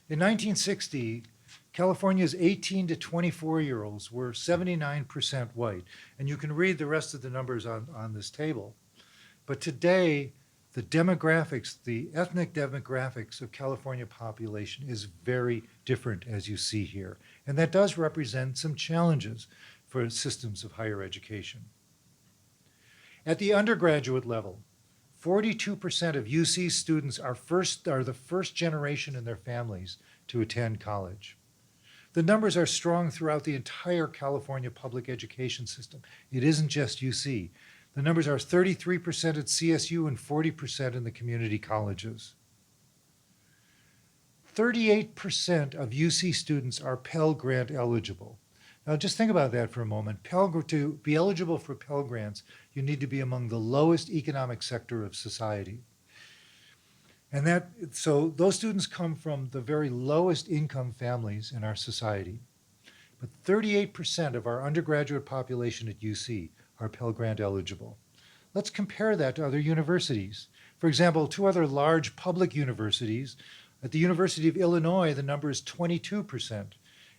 In 1960, California's 18 to 24-year-olds were 79% white, and you can read the rest of the numbers on this table. But today, the demographics, the ethnic demographics of California population is very different, as you see here. And that does represent some challenges for systems of higher education. At the undergraduate level, 42% of UC students are the first generation in their families to attend college. The numbers are strong throughout the entire California public education system. It isn't just UC. The numbers are 33% at CSU and 40% in the community colleges. 38% of UC students are Pell Grant eligible. Now just think about that for a moment. To be eligible for Pell Grants, you need to be among the lowest economic sector of society. And so those students come from the very lowest income families in our society. But 38% of our undergraduate population at UC are Pell Grant eligible. Let's compare that to other universities. For example, two other large public universities. At the University of Illinois, the number is 22%.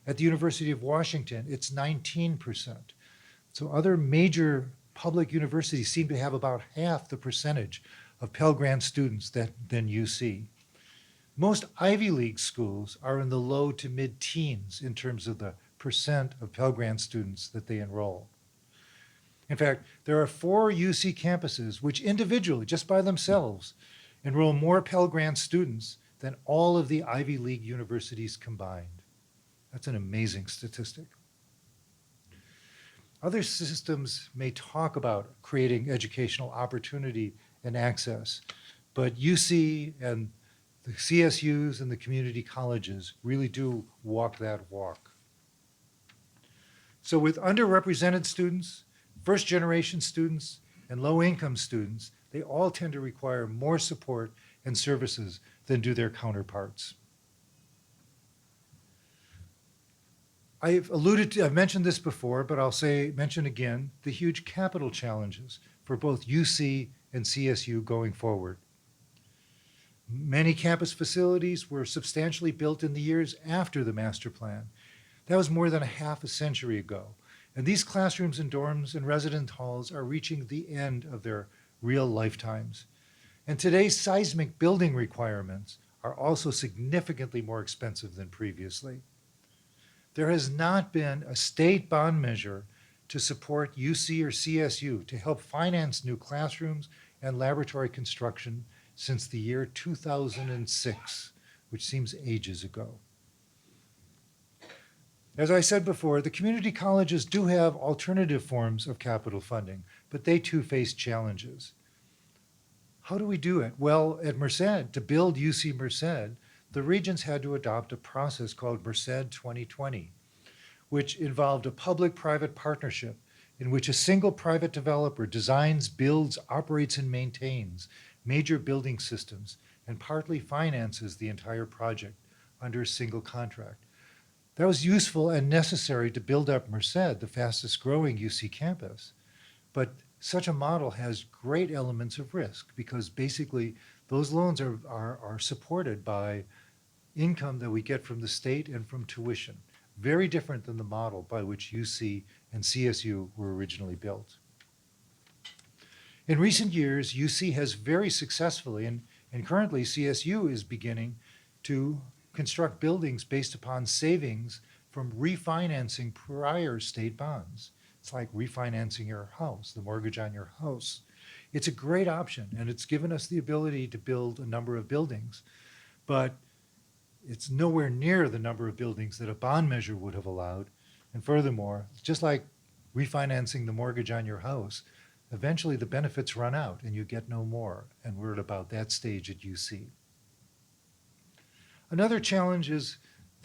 At the University of Washington, it's 19%. So other major public universities seem to have about half the percentage of Pell Grant students than UC. Most Ivy League schools are in the low to mid-teens in terms of the percent of Pell Grant students that they enroll. In fact, there are 4 UC campuses which individually, just by themselves, enroll more Pell Grant students than all of the Ivy League universities combined. That's an amazing statistic. Other systems may talk about creating educational opportunity and access, but UC and the CSUs and the community colleges really do walk that walk. So with underrepresented students, first-generation students, and low-income students, they all tend to require more support and services than do their counterparts. I've mentioned this before, but I'll mention again, the huge capital challenges for both UC and CSU going forward. Many campus facilities were substantially built in the years after the master plan. That was more than a half a century ago. And these classrooms and dorms and residence halls are reaching the end of their real lifetimes. And today's seismic building requirements are also significantly more expensive than previously. There has not been a state bond measure to support UC or CSU to help finance new classrooms and laboratory construction since the year 2006, which seems ages ago. As I said before, the community colleges do have alternative forms of capital funding, but they too face challenges. How do we do it? Well, at Merced, to build UC Merced, the Regents had to adopt a process called Merced 2020, which involved a public-private partnership in which a single private developer designs, builds, operates, and maintains major building systems and partly finances the entire project under a single contract. That was useful and necessary to build up Merced, the fastest growing UC campus. But such a model has great elements of risk because basically those loans are supported by income that we get from the state and from tuition, very different than the model by which UC and CSU were originally built. In recent years, UC has very successfully, and currently CSU is beginning to construct buildings based upon savings from refinancing prior state bonds. It's like refinancing your house, the mortgage on your house. It's a great option, and it's given us the ability to build a number of buildings, but it's nowhere near the number of buildings that a bond measure would have allowed. And furthermore, just like refinancing the mortgage on your house, eventually the benefits run out and you get no more. And we're at about that stage at UC. Another challenge is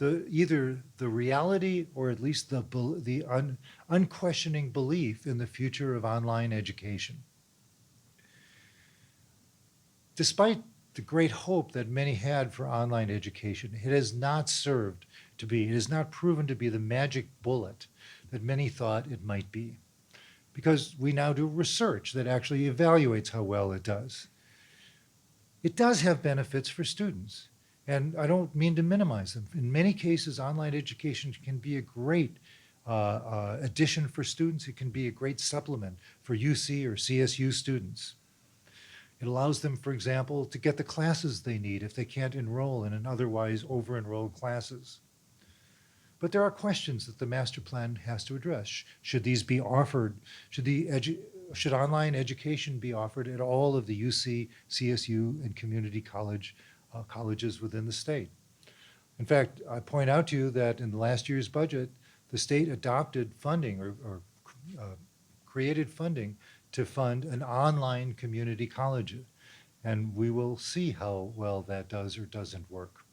either the reality or at least the unquestioning belief in the future of online education. Despite the great hope that many had for online education, it has not proven to be the magic bullet that many thought it might be. Because we now do research that actually evaluates how well it does. It does have benefits for students, and I don't mean to minimize them. In many cases, online education can be a great addition for students. It can be a great supplement for UC or CSU students. It allows them, for example, to get the classes they need if they can't enroll in an otherwise over-enrolled classes. But there are questions that the master plan has to address. Should these be offered? Should online education be offered at all of the UC, CSU, and community colleges within the state? In fact, I point out to you that in last year's budget, the state adopted funding or created funding to fund an online community college. And we will see how well that does or doesn't work.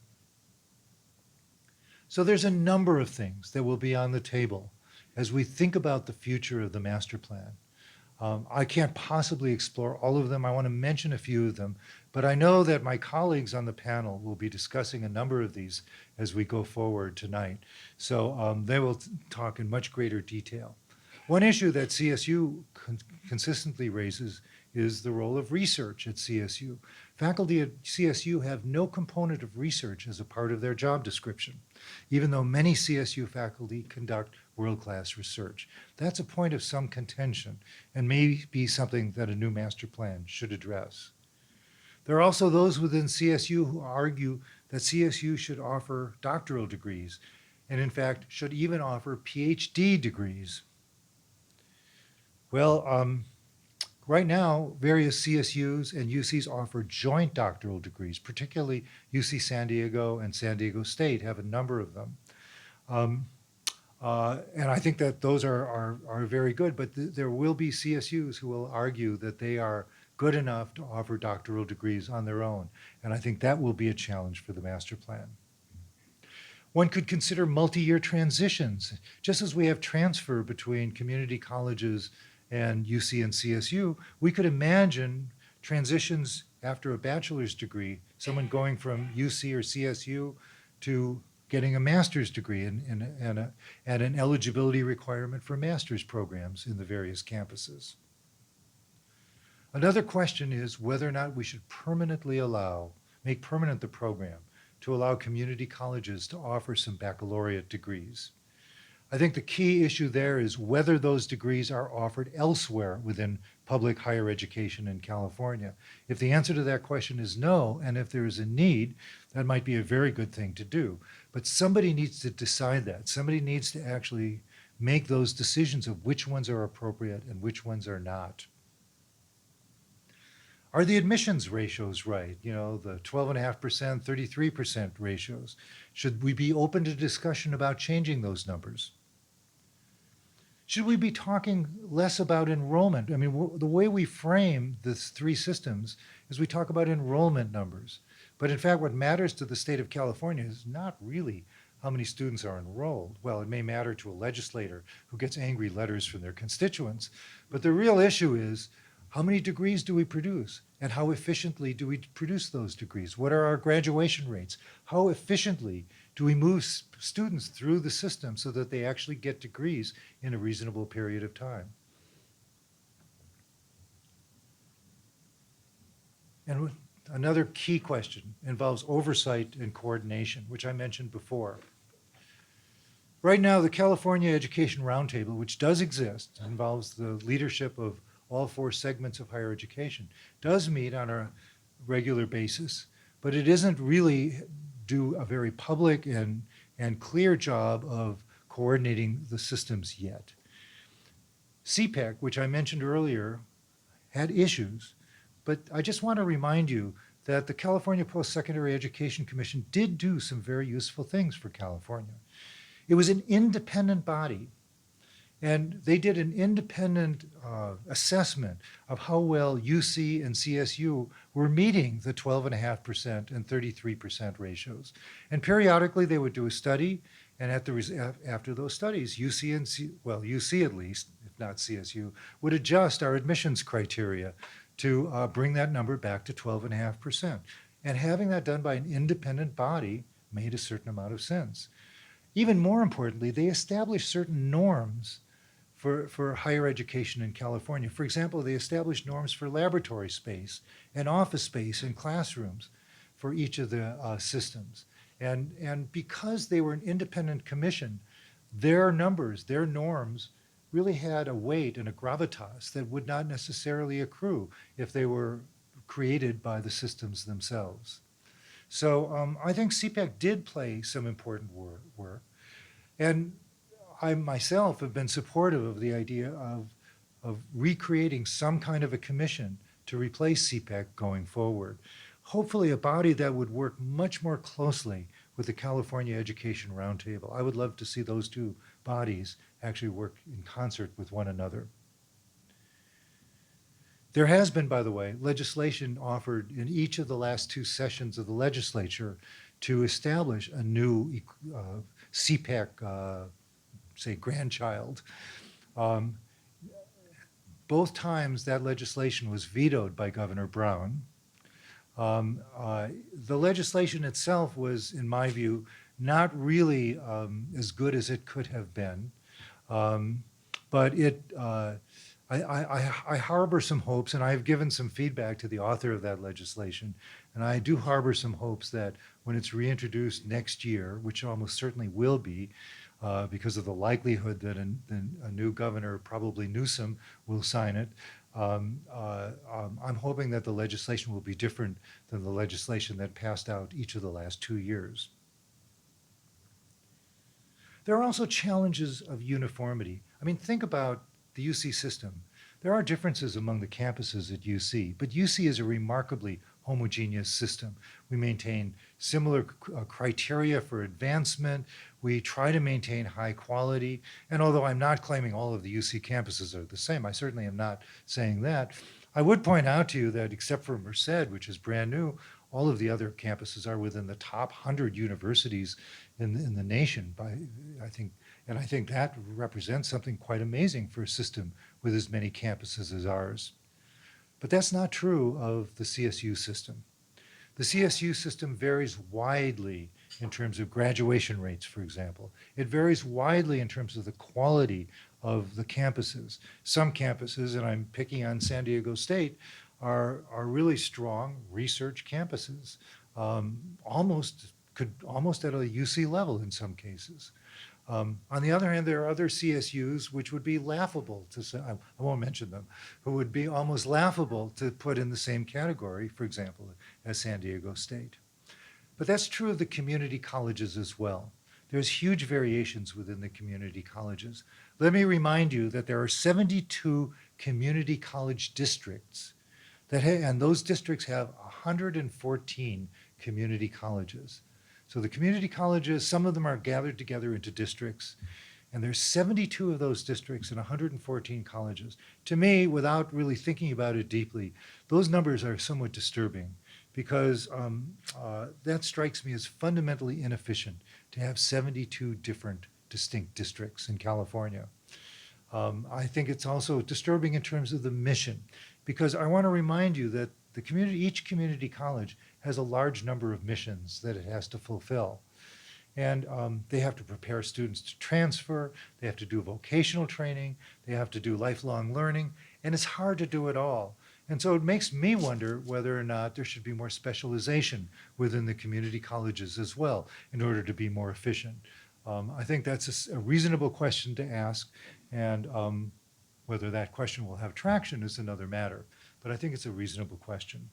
So there's a number of things that will be on the table as we think about the future of the master plan. I can't possibly explore all of them. I want to mention a few of them, but I know that my colleagues on the panel will be discussing a number of these as we go forward tonight. So they will talk in much greater detail. One issue that CSU consistently raises is the role of research at CSU. Faculty at CSU have no component of research as a part of their job description, even though many CSU faculty conduct world-class research. That's a point of some contention and may be something that a new master plan should address. There are also those within CSU who argue that CSU should offer doctoral degrees and in fact should even offer PhD degrees. Well, right now, various CSUs and UCs offer joint doctoral degrees, particularly UC San Diego and San Diego State have a number of them. And I think that those are very good, but there will be CSUs who will argue that they are good enough to offer doctoral degrees on their own. And I think that will be a challenge for the master plan. One could consider multi-year transitions. Just as we have transfer between community colleges and UC and CSU, we could imagine transitions after a bachelor's degree, someone going from UC or CSU to getting a master's degree and an eligibility requirement for master's programs in the various campuses. Another question is whether or not we should make permanent the program to allow community colleges to offer some baccalaureate degrees. I think the key issue there is whether those degrees are offered elsewhere within public higher education in California. If the answer to that question is no, and if there is a need, that might be a very good thing to do. But somebody needs to decide that. Somebody needs to actually make those decisions of which ones are appropriate and which ones are not. Are the admissions ratios right? You know, the 12.5%, 33% ratios. Should we be open to discussion about changing those numbers? Should we be talking less about enrollment? I mean, the way we frame the three systems is we talk about enrollment numbers. But in fact, what matters to the state of California is not really how many students are enrolled. Well, it may matter to a legislator who gets angry letters from their constituents. But the real issue is, how many degrees do we produce? And how efficiently do we produce those degrees? What are our graduation rates? How efficiently do we move students through the system so that they actually get degrees in a reasonable period of time? And another key question involves oversight and coordination, which I mentioned before. Right now, the California Education Roundtable, which does exist, involves the leadership of all four segments of higher education, does meet on a regular basis, but it isn't really do a very public and clear job of coordinating the systems yet. CPAC, which I mentioned earlier, had issues. But I just want to remind you that the California Post-Secondary Education Commission did do some very useful things for California. It was an independent body, and they did an independent assessment of how well UC and CSU were meeting the 12.5% and 33% ratios. And periodically they would do a study, and after those studies, UC at least, if not CSU, would adjust our admissions criteria to bring that number back to 12.5%. And having that done by an independent body made a certain amount of sense. Even more importantly, they established certain norms for higher education in California. For example, they established norms for laboratory space and office space and classrooms for each of the systems. And because they were an independent commission, their numbers, their norms, really had a weight and a gravitas that would not necessarily accrue if they were created by the systems themselves. So I think CPAC did play some important work. And I myself have been supportive of the idea of recreating some kind of a commission to replace CPAC going forward. Hopefully a body that would work much more closely with the California Education Roundtable. I would love to see those two bodies actually work in concert with one another. There has been, by the way, legislation offered in each of the last two sessions of the legislature to establish a new CPAC, say, grandchild. Both times that legislation was vetoed by Governor Brown. The legislation itself was, in my view, not really as good as it could have been. But I harbor some hopes, and I've given some feedback to the author of that legislation, and I do harbor some hopes that when it's reintroduced next year, which almost certainly will be, because of the likelihood that a new governor, probably Newsom, will sign it, I'm hoping that the legislation will be different than the legislation that passed out each of the last 2 years. There are also challenges of uniformity. I mean, think about the UC system. There are differences among the campuses at UC, but UC is a remarkably homogeneous system. We maintain similar criteria for advancement. We try to maintain high quality. And although I'm not claiming all of the UC campuses are the same, I certainly am not saying that. I would point out to you that except for Merced, which is brand new, all of the other campuses are within the top 100 universities in the nation. I think that represents something quite amazing for a system with as many campuses as ours. But that's not true of the CSU system. The CSU system varies widely in terms of graduation rates, for example. It varies widely in terms of the quality of the campuses. Some campuses, and I'm picking on San Diego State, are really strong research campuses, almost at a UC level in some cases. On the other hand, there are other CSUs which would be laughable to say, I won't mention them, who would be almost laughable to put in the same category, for example, as San Diego State. But that's true of the community colleges as well. There's huge variations within the community colleges. Let me remind you that there are 72 community college districts, and those districts have 114 community colleges. So the community colleges, some of them are gathered together into districts, and there's 72 of those districts and 114 colleges. To me, without really thinking about it deeply, those numbers are somewhat disturbing because that strikes me as fundamentally inefficient to have 72 different distinct districts in California. I think it's also disturbing in terms of the mission, because I want to remind you that each community college has a large number of missions that it has to fulfill. And they have to prepare students to transfer, they have to do vocational training, they have to do lifelong learning, and it's hard to do it all. And so it makes me wonder whether or not there should be more specialization within the community colleges as well in order to be more efficient. I think that's a reasonable question to ask, and whether that question will have traction is another matter. But I think it's a reasonable question.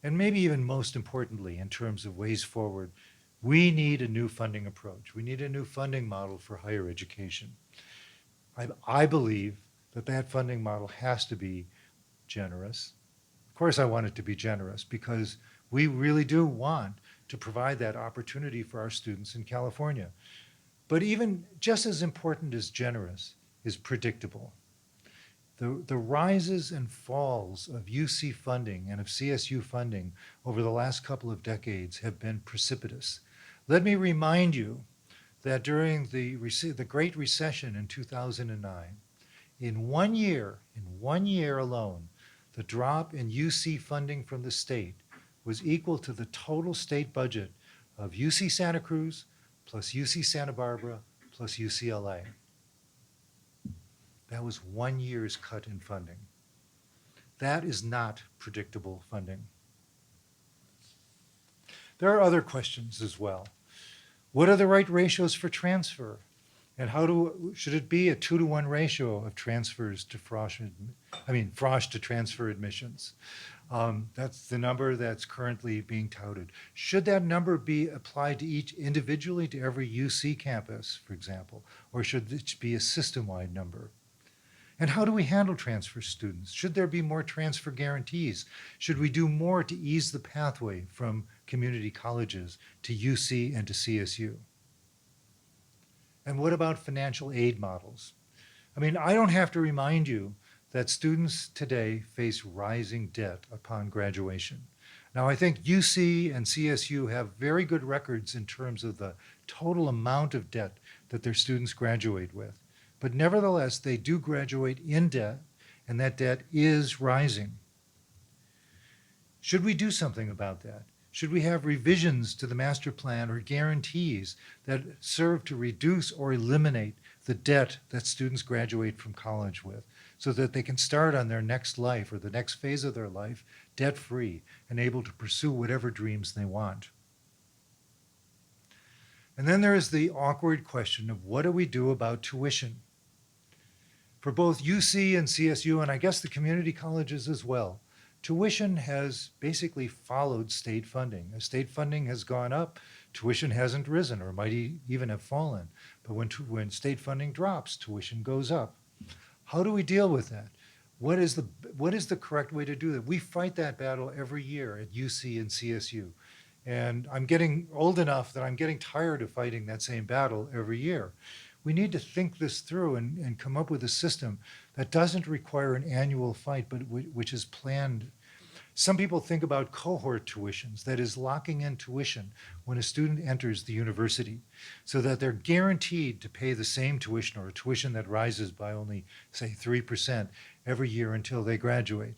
And maybe even most importantly, in terms of ways forward, we need a new funding approach. We need a new funding model for higher education. I believe that funding model has to be generous. Of course, I want it to be generous because we really do want to provide that opportunity for our students in California. But even just as important as generous is predictable. The rises and falls of UC funding and of CSU funding over the last couple of decades have been precipitous. Let me remind you that during the Great Recession in 2009, in 1 year alone, the drop in UC funding from the state was equal to the total state budget of UC Santa Cruz plus UC Santa Barbara plus UCLA. That was 1 year's cut in funding. That is not predictable funding. There are other questions as well. What are the right ratios for transfer? And should it be a 2-to-1 ratio of transfers to Frosh to transfer admissions? That's the number that's currently being touted. Should that number be applied to each individually to every UC campus, for example, or should it be a system-wide number? And how do we handle transfer students? Should there be more transfer guarantees? Should we do more to ease the pathway from community colleges to UC and to CSU? And what about financial aid models? I mean, I don't have to remind you that students today face rising debt upon graduation. Now, I think UC and CSU have very good records in terms of the total amount of debt that their students graduate with. But nevertheless, they do graduate in debt, and that debt is rising. Should we do something about that? Should we have revisions to the master plan or guarantees that serve to reduce or eliminate the debt that students graduate from college with so that they can start on their next life or the next phase of their life debt-free and able to pursue whatever dreams they want? And then there is the awkward question of what do we do about tuition? For both UC and CSU, and I guess the community colleges as well, tuition has basically followed state funding. As state funding has gone up, tuition hasn't risen or might even have fallen. But when state funding drops, tuition goes up. How do we deal with that? What is the correct way to do that? We fight that battle every year at UC and CSU. And I'm getting old enough that I'm getting tired of fighting that same battle every year. We need to think this through and come up with a system that doesn't require an annual fight, but which is planned. Some people think about cohort tuitions, that is locking in tuition when a student enters the university so that they're guaranteed to pay the same tuition or a tuition that rises by only, say, 3% every year until they graduate.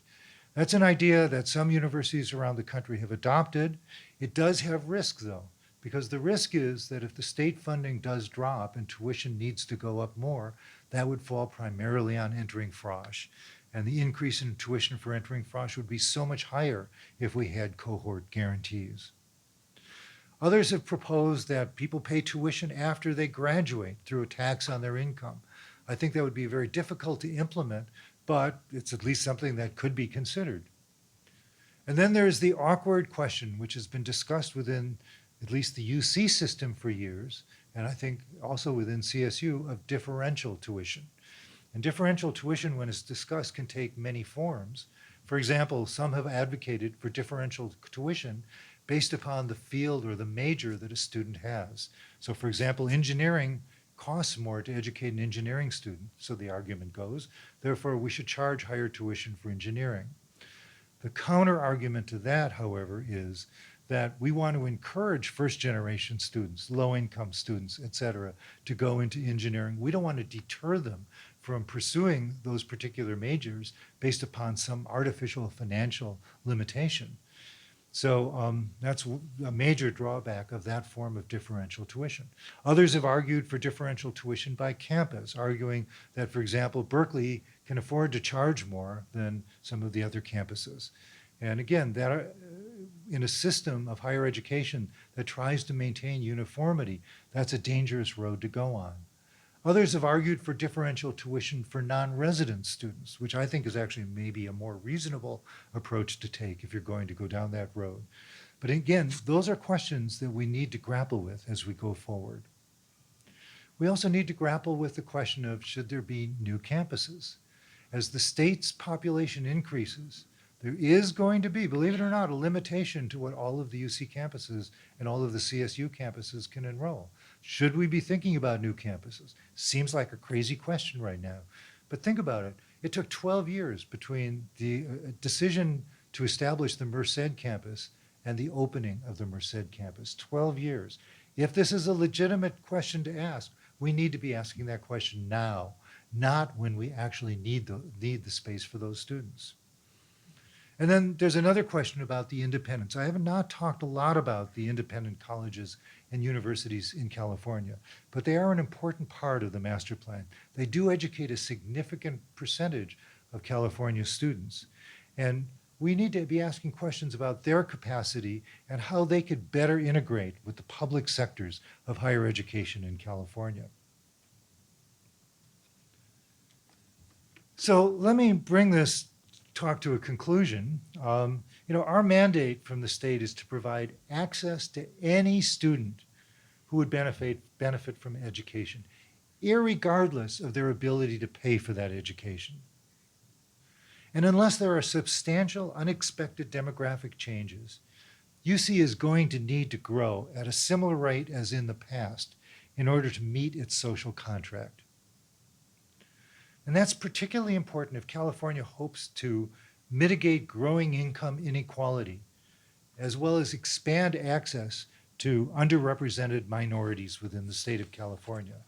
That's an idea that some universities around the country have adopted. It does have risk, though, because the risk is that if the state funding does drop and tuition needs to go up more, that would fall primarily on entering Frosh. And the increase in tuition for entering Frosh would be so much higher if we had cohort guarantees. Others have proposed that people pay tuition after they graduate through a tax on their income. I think that would be very difficult to implement, but it's at least something that could be considered. And then there's the awkward question, which has been discussed within at least the UC system for years, and I think also within CSU, of differential tuition. And differential tuition, when it's discussed, can take many forms. For example, some have advocated for differential tuition based upon the field or the major that a student has. So for example, engineering costs more to educate an engineering student, so the argument goes. Therefore, we should charge higher tuition for engineering. The counter argument to that, however, is that we want to encourage first-generation students, low-income students, et cetera, to go into engineering. We don't want to deter them from pursuing those particular majors based upon some artificial financial limitation. So that's a major drawback of that form of differential tuition. Others have argued for differential tuition by campus, arguing that, for example, Berkeley can afford to charge more than some of the other campuses. And again, that in a system of higher education that tries to maintain uniformity, that's a dangerous road to go on. Others have argued for differential tuition for non-resident students, which I think is actually maybe a more reasonable approach to take if you're going to go down that road. But again, those are questions that we need to grapple with as we go forward. We also need to grapple with the question of should there be new campuses? as the state's population increases, there is going to be, believe it or not, a limitation to what all of the UC campuses and all of the CSU campuses can enroll. Should we be thinking about new campuses? Seems like a crazy question right now, but think about it. It took 12 years between the decision to establish the Merced campus and the opening of the Merced campus. 12 years. If this is a legitimate question to ask, we need to be asking that question now, not when we actually need the space for those students. And then there's another question about the independence. I have not talked a lot about the independent colleges and universities in California, but they are an important part of the master plan. They do educate a significant percentage of California students. And we need to be asking questions about their capacity and how they could better integrate with the public sectors of higher education in California. So let me bring this talk to a conclusion. Our mandate from the state is to provide access to any student who would benefit from education, irregardless of their ability to pay for that education. And unless there are substantial, unexpected demographic changes, UC is going to need to grow at a similar rate as in the past in order to meet its social contract. And that's particularly important if California hopes to mitigate growing income inequality, as well as expand access to underrepresented minorities within the state of California.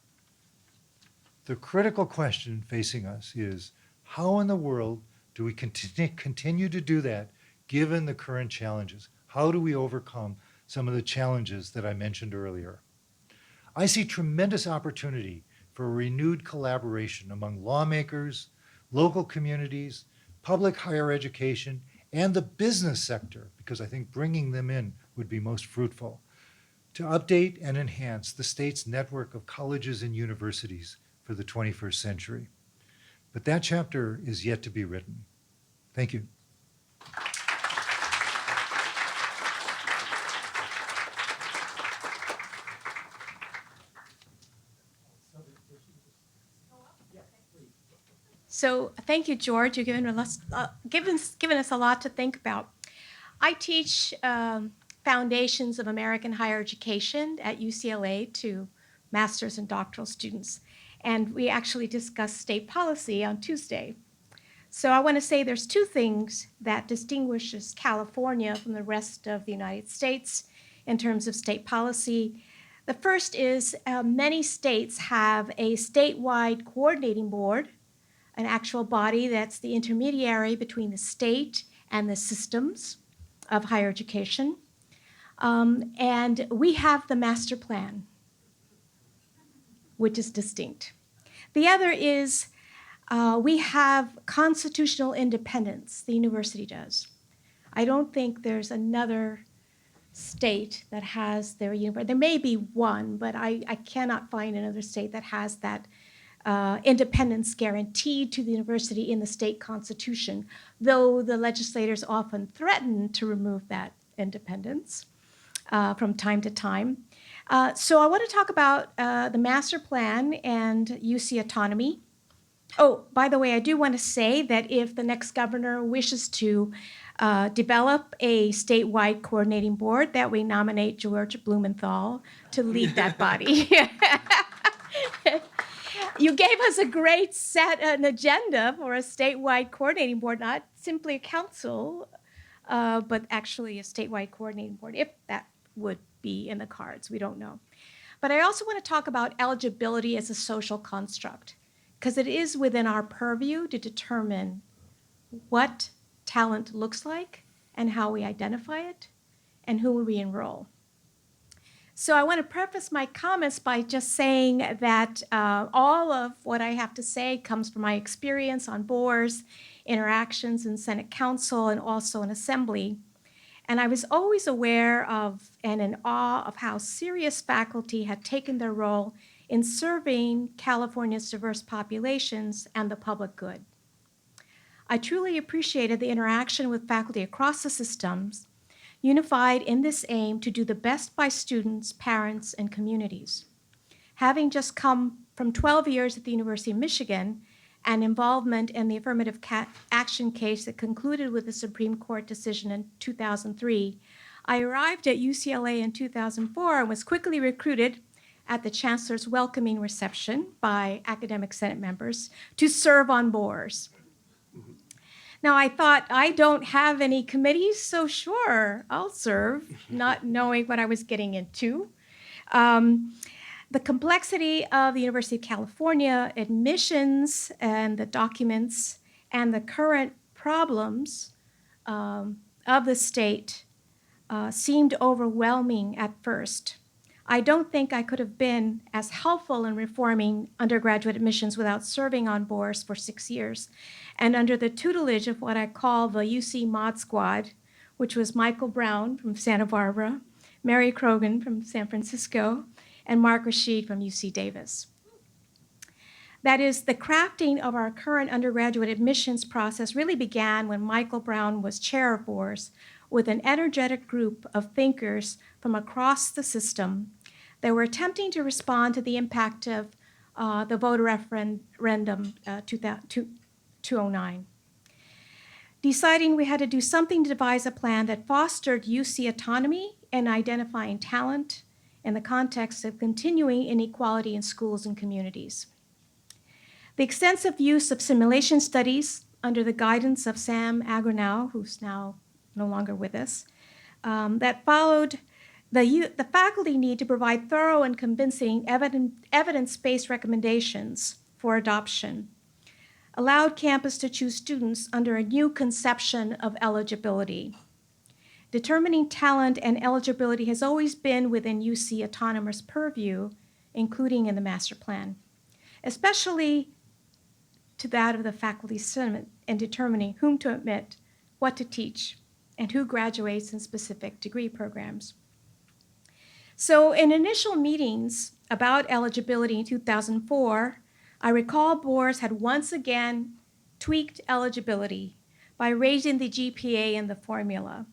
The critical question facing us is, how in the world do we continue to do that given the current challenges? How do we overcome some of the challenges that I mentioned earlier? I see tremendous opportunity for renewed collaboration among lawmakers, local communities, public higher education, and the business sector, because I think bringing them in would be most fruitful, to update and enhance the state's network of colleges and universities for the 21st century. But that chapter is yet to be written. Thank you. So thank you, George. You've given us a lot to think about. I teach foundations of American higher education at UCLA to master's and doctoral students. And we actually discussed state policy on Tuesday. So I want to say there's two things that distinguishes California from the rest of the United States in terms of state policy. The first is many states have a statewide coordinating board, an actual body that's the intermediary between the state and the systems of higher education. And we have the master plan, which is distinct. The other is we have constitutional independence, the university does. I don't think there's another state that has their university. There may be one, but I cannot find another state that has that independence guaranteed to the university in the state constitution, though the legislators often threaten to remove that independence from time to time. So I want to talk about the master plan and UC autonomy. Oh, by the way, I do want to say that if the next governor wishes to develop a statewide coordinating board, that we nominate George Blumenthal to lead that body. You gave us a great an agenda for a statewide coordinating board, not simply a council, but actually a statewide coordinating board, if that would be in the cards. We don't know. But I also want to talk about eligibility as a social construct, because it is within our purview to determine what talent looks like and how we identify it and who we enroll. So I want to preface my comments by just saying that all of what I have to say comes from my experience on boards, interactions in Senate Council, and also in Assembly. And I was always aware of and in awe of how serious faculty had taken their role in serving California's diverse populations and the public good. I truly appreciated the interaction with faculty across the systems, unified in this aim to do the best by students, parents, and communities. Having just come from 12 years at the University of Michigan and involvement in the affirmative action case that concluded with the Supreme Court decision in 2003, I arrived at UCLA in 2004 and was quickly recruited at the chancellor's welcoming reception by academic senate members to serve on boards. Now, I thought, I don't have any committees, so sure, I'll serve, not knowing what I was getting into. The complexity of the University of California admissions and the documents and the current problems of the state seemed overwhelming at first. I don't think I could have been as helpful in reforming undergraduate admissions without serving on boards for 6 years and under the tutelage of what I call the UC Mod Squad, which was Michael Brown from Santa Barbara, Mary Krogan from San Francisco, and Mark Rashid from UC Davis. That is, the crafting of our current undergraduate admissions process really began when Michael Brown was chair of boards with an energetic group of thinkers from across the system that were attempting to respond to the impact of the voter referendum 2009. Deciding we had to do something to devise a plan that fostered UC autonomy and identifying talent in the context of continuing inequality in schools and communities. The extensive use of simulation studies under the guidance of Sam Agronow, who's now no longer with us, that followed the faculty need to provide thorough and convincing evidence-based recommendations for adoption, allowed campus to choose students under a new conception of eligibility. Determining talent and eligibility has always been within UC autonomous purview, including in the master plan, especially to that of the faculty senate in determining whom to admit, what to teach, and who graduates in specific degree programs. So in initial meetings about eligibility in 2004, I recall boards had once again tweaked eligibility by raising the GPA in the formula.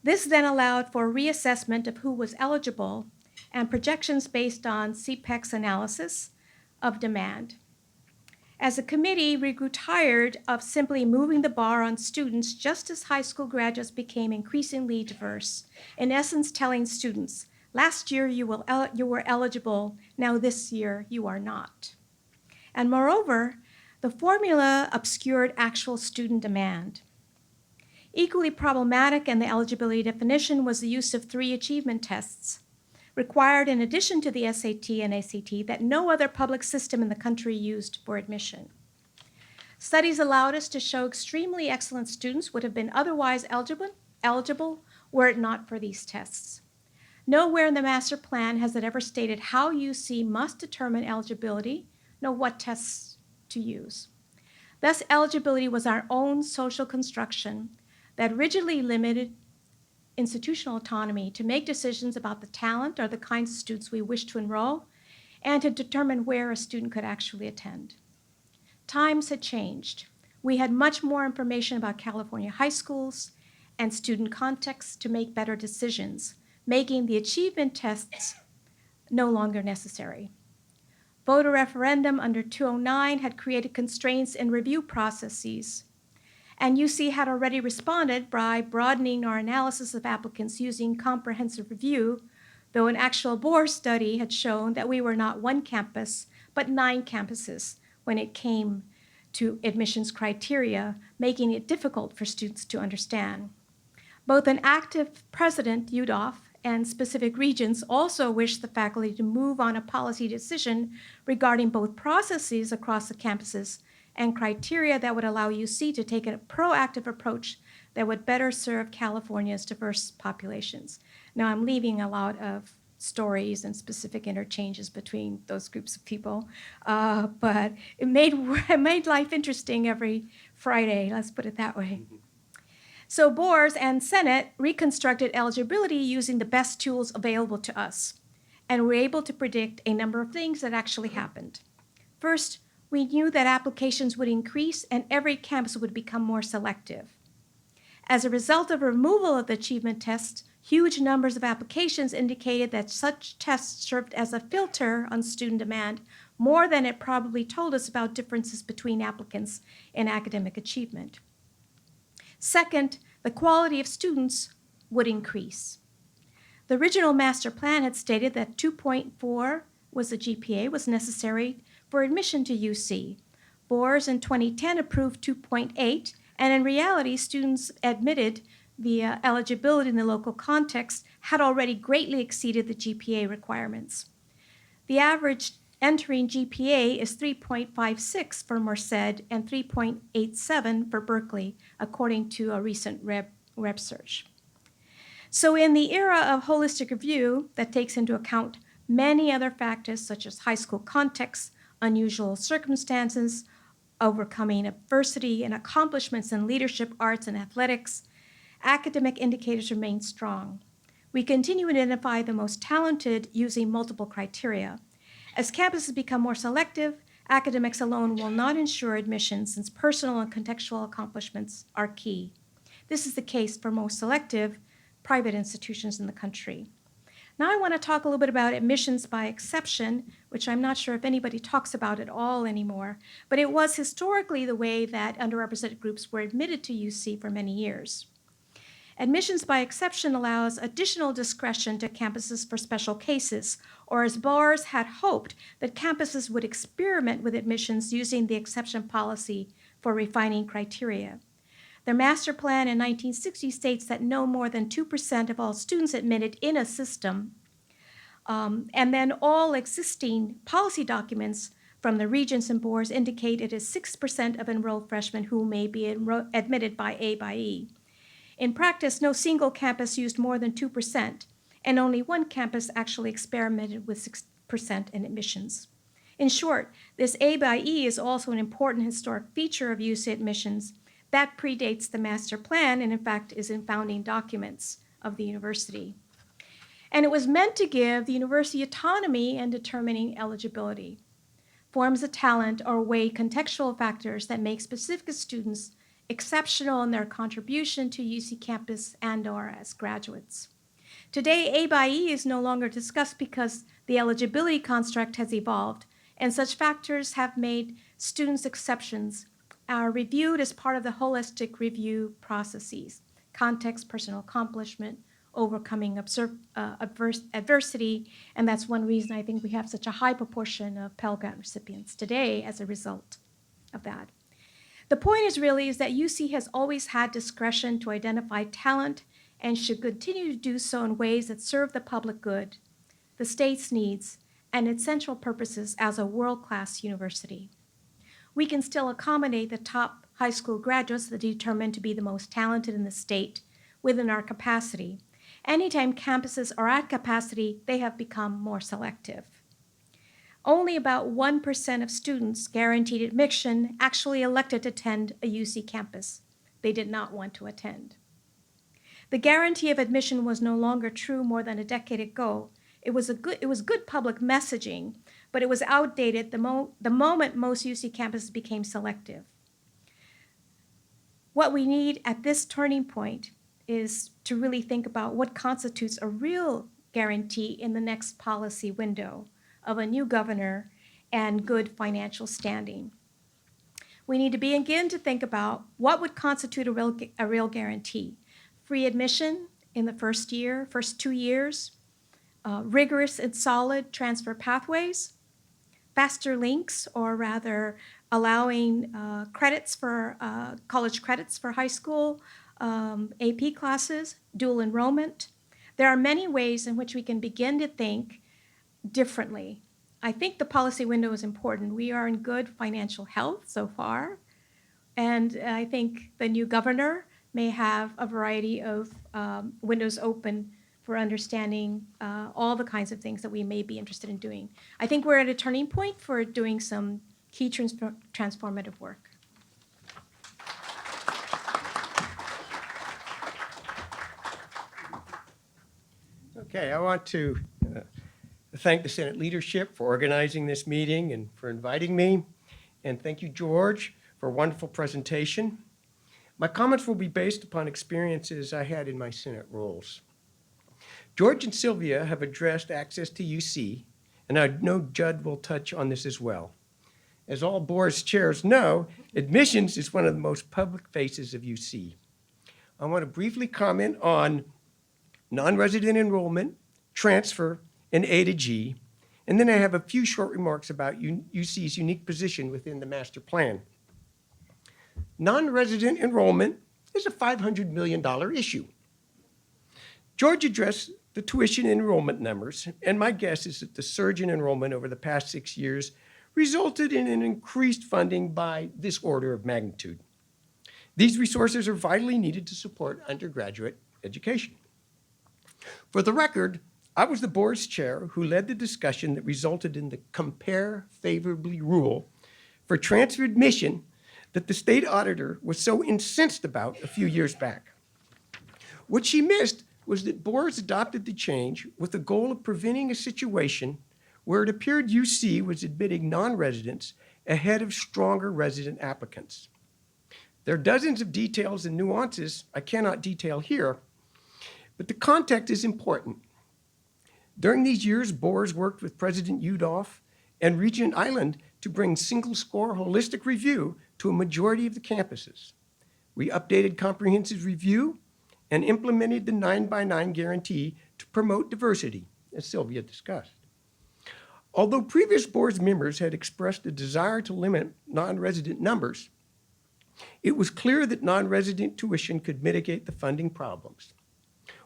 This then allowed for reassessment of who was eligible and projections based on CPAC's analysis of demand. As a committee, we grew tired of simply moving the bar on students just as high school graduates became increasingly diverse, in essence telling students, last year you were eligible, now this year you are not. And moreover, the formula obscured actual student demand. Equally problematic in the eligibility definition was the use of 3 achievement tests, required in addition to the SAT and ACT that no other public system in the country used for admission. Studies allowed us to show extremely excellent students would have been otherwise eligible were it not for these tests. Nowhere in the master plan has it ever stated how UC must determine eligibility, nor what tests to use. Thus, eligibility was our own social construction that rigidly limited institutional autonomy to make decisions about the talent or the kinds of students we wish to enroll and to determine where a student could actually attend. Times had changed. We had much more information about California high schools and student contexts to make better decisions, making the achievement tests no longer necessary. Voter referendum under 209 had created constraints in review processes, and UC had already responded by broadening our analysis of applicants using comprehensive review, though an actual board study had shown that we were not 1 campus, but 9 campuses when it came to admissions criteria, making it difficult for students to understand. Both an active president, UDOF, and specific regions also wished the faculty to move on a policy decision regarding both processes across the campuses and criteria that would allow UC to take a proactive approach that would better serve California's diverse populations. Now, I'm leaving a lot of stories and specific interchanges between those groups of people, but it made life interesting every Friday, let's put it that way. So boards and Senate reconstructed eligibility using the best tools available to us, and were able to predict a number of things that actually happened. First, we knew that applications would increase and every campus would become more selective. As a result of removal of the achievement tests, huge numbers of applications indicated that such tests served as a filter on student demand more than it probably told us about differences between applicants in academic achievement. Second, the quality of students would increase. The original master plan had stated that 2.4 was the GPA was necessary for admission to UC. Boers in 2010 approved 2.8, and in reality, students admitted via eligibility in the local context had already greatly exceeded the GPA requirements. The average entering GPA is 3.56 for Merced and 3.87 for Berkeley, according to a recent web search. So in the era of holistic review that takes into account many other factors such as high school context, unusual circumstances, overcoming adversity, and accomplishments in leadership, arts, and athletics, academic indicators remain strong. We continue to identify the most talented using multiple criteria. As campuses become more selective, academics alone will not ensure admission since personal and contextual accomplishments are key. This is the case for most selective private institutions in the country. Now I want to talk a little bit about admissions by exception, which I'm not sure if anybody talks about at all anymore, but it was historically the way that underrepresented groups were admitted to UC for many years. Admissions by exception allows additional discretion to campuses for special cases, or as Boers had hoped that campuses would experiment with admissions using the exception policy for refining criteria. Their master plan in 1960 states that no more than 2% of all students admitted in a system, and then all existing policy documents from the regents and boards indicate it is 6% of enrolled freshmen who may be admitted by A by E. In practice, no single campus used more than 2%, and only one campus actually experimented with 6% in admissions. In short, this A by E is also an important historic feature of UC admissions that predates the master plan and in fact is in founding documents of the university. And it was meant to give the university autonomy in determining eligibility. Forms of talent or weigh contextual factors that make specific students exceptional in their contribution to UC campus and or as graduates. Today, A by E is no longer discussed because the eligibility construct has evolved and such factors have made students' exceptions are reviewed as part of the holistic review processes: context, personal accomplishment, overcoming adversity, and that's one reason I think we have such a high proportion of Pell Grant recipients today as a result of that. The point is that UC has always had discretion to identify talent and should continue to do so in ways that serve the public good, the state's needs, and its central purposes as a world-class university. We can still accommodate the top high school graduates that are determined to be the most talented in the state within our capacity. Anytime campuses are at capacity, they have become more selective. Only about 1% of students guaranteed admission actually elected to attend a UC campus. They did not want to attend. The guarantee of admission was no longer true more than a decade ago. It was good public messaging, but it was outdated the moment most UC campuses became selective. What we need at this turning point is to really think about what constitutes a real guarantee in the next policy window of a new governor and good financial standing. We need to begin to think about what would constitute a real guarantee. Free admission in the first 2 years, rigorous and solid transfer pathways, faster links, or rather allowing credits for college credits for high school, AP classes, dual enrollment. There are many ways in which we can begin to think differently. I think the policy window is important. We are in good financial health so far, and I think the new governor may have a variety of windows open for understanding all the kinds of things that we may be interested in doing. I think we're at a turning point for doing some key transformative work. Okay, I want to thank the Senate leadership for organizing this meeting and for inviting me. And thank you, George, for a wonderful presentation. My comments will be based upon experiences I had in my Senate roles. George and Sylvia have addressed access to UC and I know Judd will touch on this as well. As all boards chairs know, admissions is one of the most public faces of UC. I want to briefly comment on non-resident enrollment, transfer, and A to G, and then I have a few short remarks about UC's unique position within the master plan. Non-resident enrollment is a $500 million issue. George addressed the tuition enrollment numbers, and my guess is that the surge in enrollment over the past 6 years resulted in an increased funding by this order of magnitude. These resources are vitally needed to support undergraduate education. For the record, I was the board's chair who led the discussion that resulted in the compare favorably rule for transfer admission that the state auditor was so incensed about a few years back. What she missed was that boards adopted the change with the goal of preventing a situation where it appeared UC was admitting non-residents ahead of stronger resident applicants. There are dozens of details and nuances I cannot detail here, but the context is important. During these years, boards worked with President Udolph and Regent Island to bring single-score holistic review to a majority of the campuses. We updated comprehensive review and implemented the 9x9 guarantee to promote diversity, as Sylvia discussed. Although previous board members had expressed a desire to limit non-resident numbers, it was clear that non-resident tuition could mitigate the funding problems.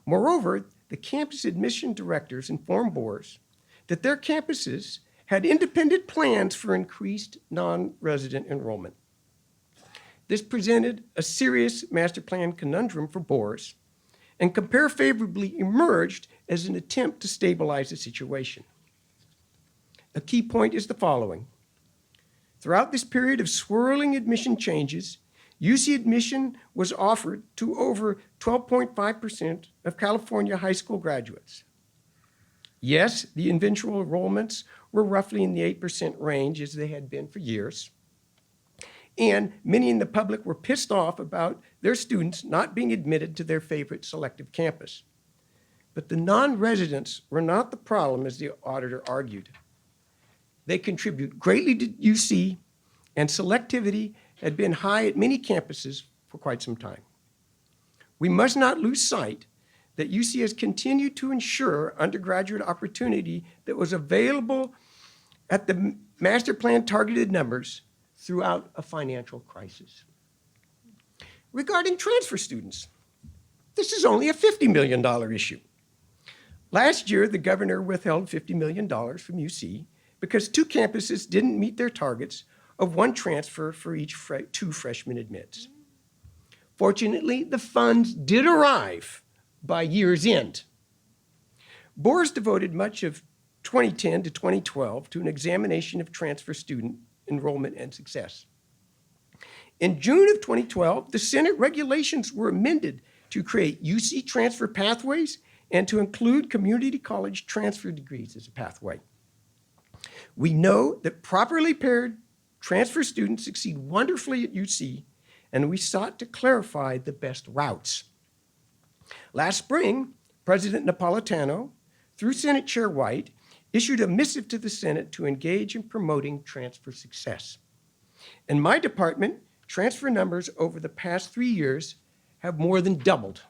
Moreover, the campus admission directors informed boards that their campuses had independent plans for increased non-resident enrollment. This presented a serious master plan conundrum for boards, and compare favorably emerged as an attempt to stabilize the situation. A key point is the following. Throughout this period of swirling admission changes, UC admission was offered to over 12.5% of California high school graduates. Yes, the eventual enrollments were roughly in the 8% range as they had been for years. And many in the public were pissed off about their students not being admitted to their favorite selective campus. But the non-residents were not the problem, as the auditor argued. They contribute greatly to UC, and selectivity had been high at many campuses for quite some time. We must not lose sight that UC has continued to ensure undergraduate opportunity that was available at the master plan targeted numbers throughout a financial crisis. Regarding transfer students, this is only a $50 million issue. Last year, the governor withheld $50 million from UC because 2 campuses didn't meet their targets of 1 transfer for each 2 freshman admits. Fortunately, the funds did arrive by year's end. Boards devoted much of 2010 to 2012 to an examination of transfer student enrollment and success. In June of 2012, the Senate regulations were amended to create UC transfer pathways and to include community college transfer degrees as a pathway. We know that properly paired transfer students succeed wonderfully at UC, and we sought to clarify the best routes. Last spring, President Napolitano, through Senate Chair White, issued a missive to the Senate to engage in promoting transfer success. In my department, transfer numbers over the past 3 years have more than doubled.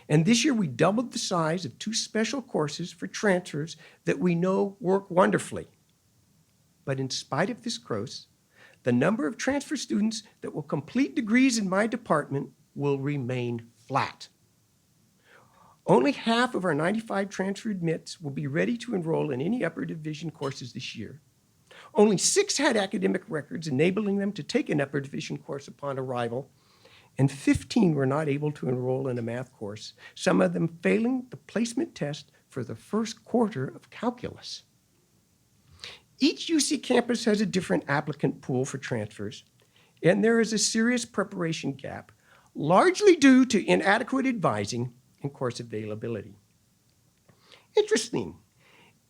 And this year we doubled the size of 2 special courses for transfers that we know work wonderfully. But in spite of this growth, the number of transfer students that will complete degrees in my department will remain flat. Only half of our 95 transfer admits will be ready to enroll in any upper division courses this year. Only 6 had academic records enabling them to take an upper division course upon arrival, and 15 were not able to enroll in a math course, some of them failing the placement test for the first quarter of calculus. Each UC campus has a different applicant pool for transfers, and there is a serious preparation gap, largely due to inadequate advising and course availability. Interesting,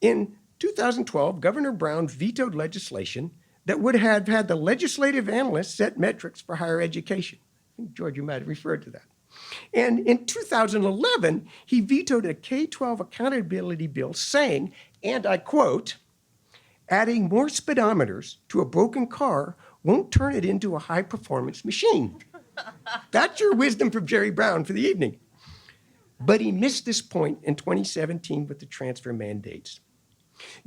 in 2012, Governor Brown vetoed legislation that would have had the legislative analysts set metrics for higher education. I think, George, you might have referred to that. And in 2011, he vetoed a K-12 accountability bill saying, and I quote, adding more speedometers to a broken car won't turn it into a high-performance machine. That's your wisdom from Jerry Brown for the evening. But he missed this point in 2017 with the transfer mandates.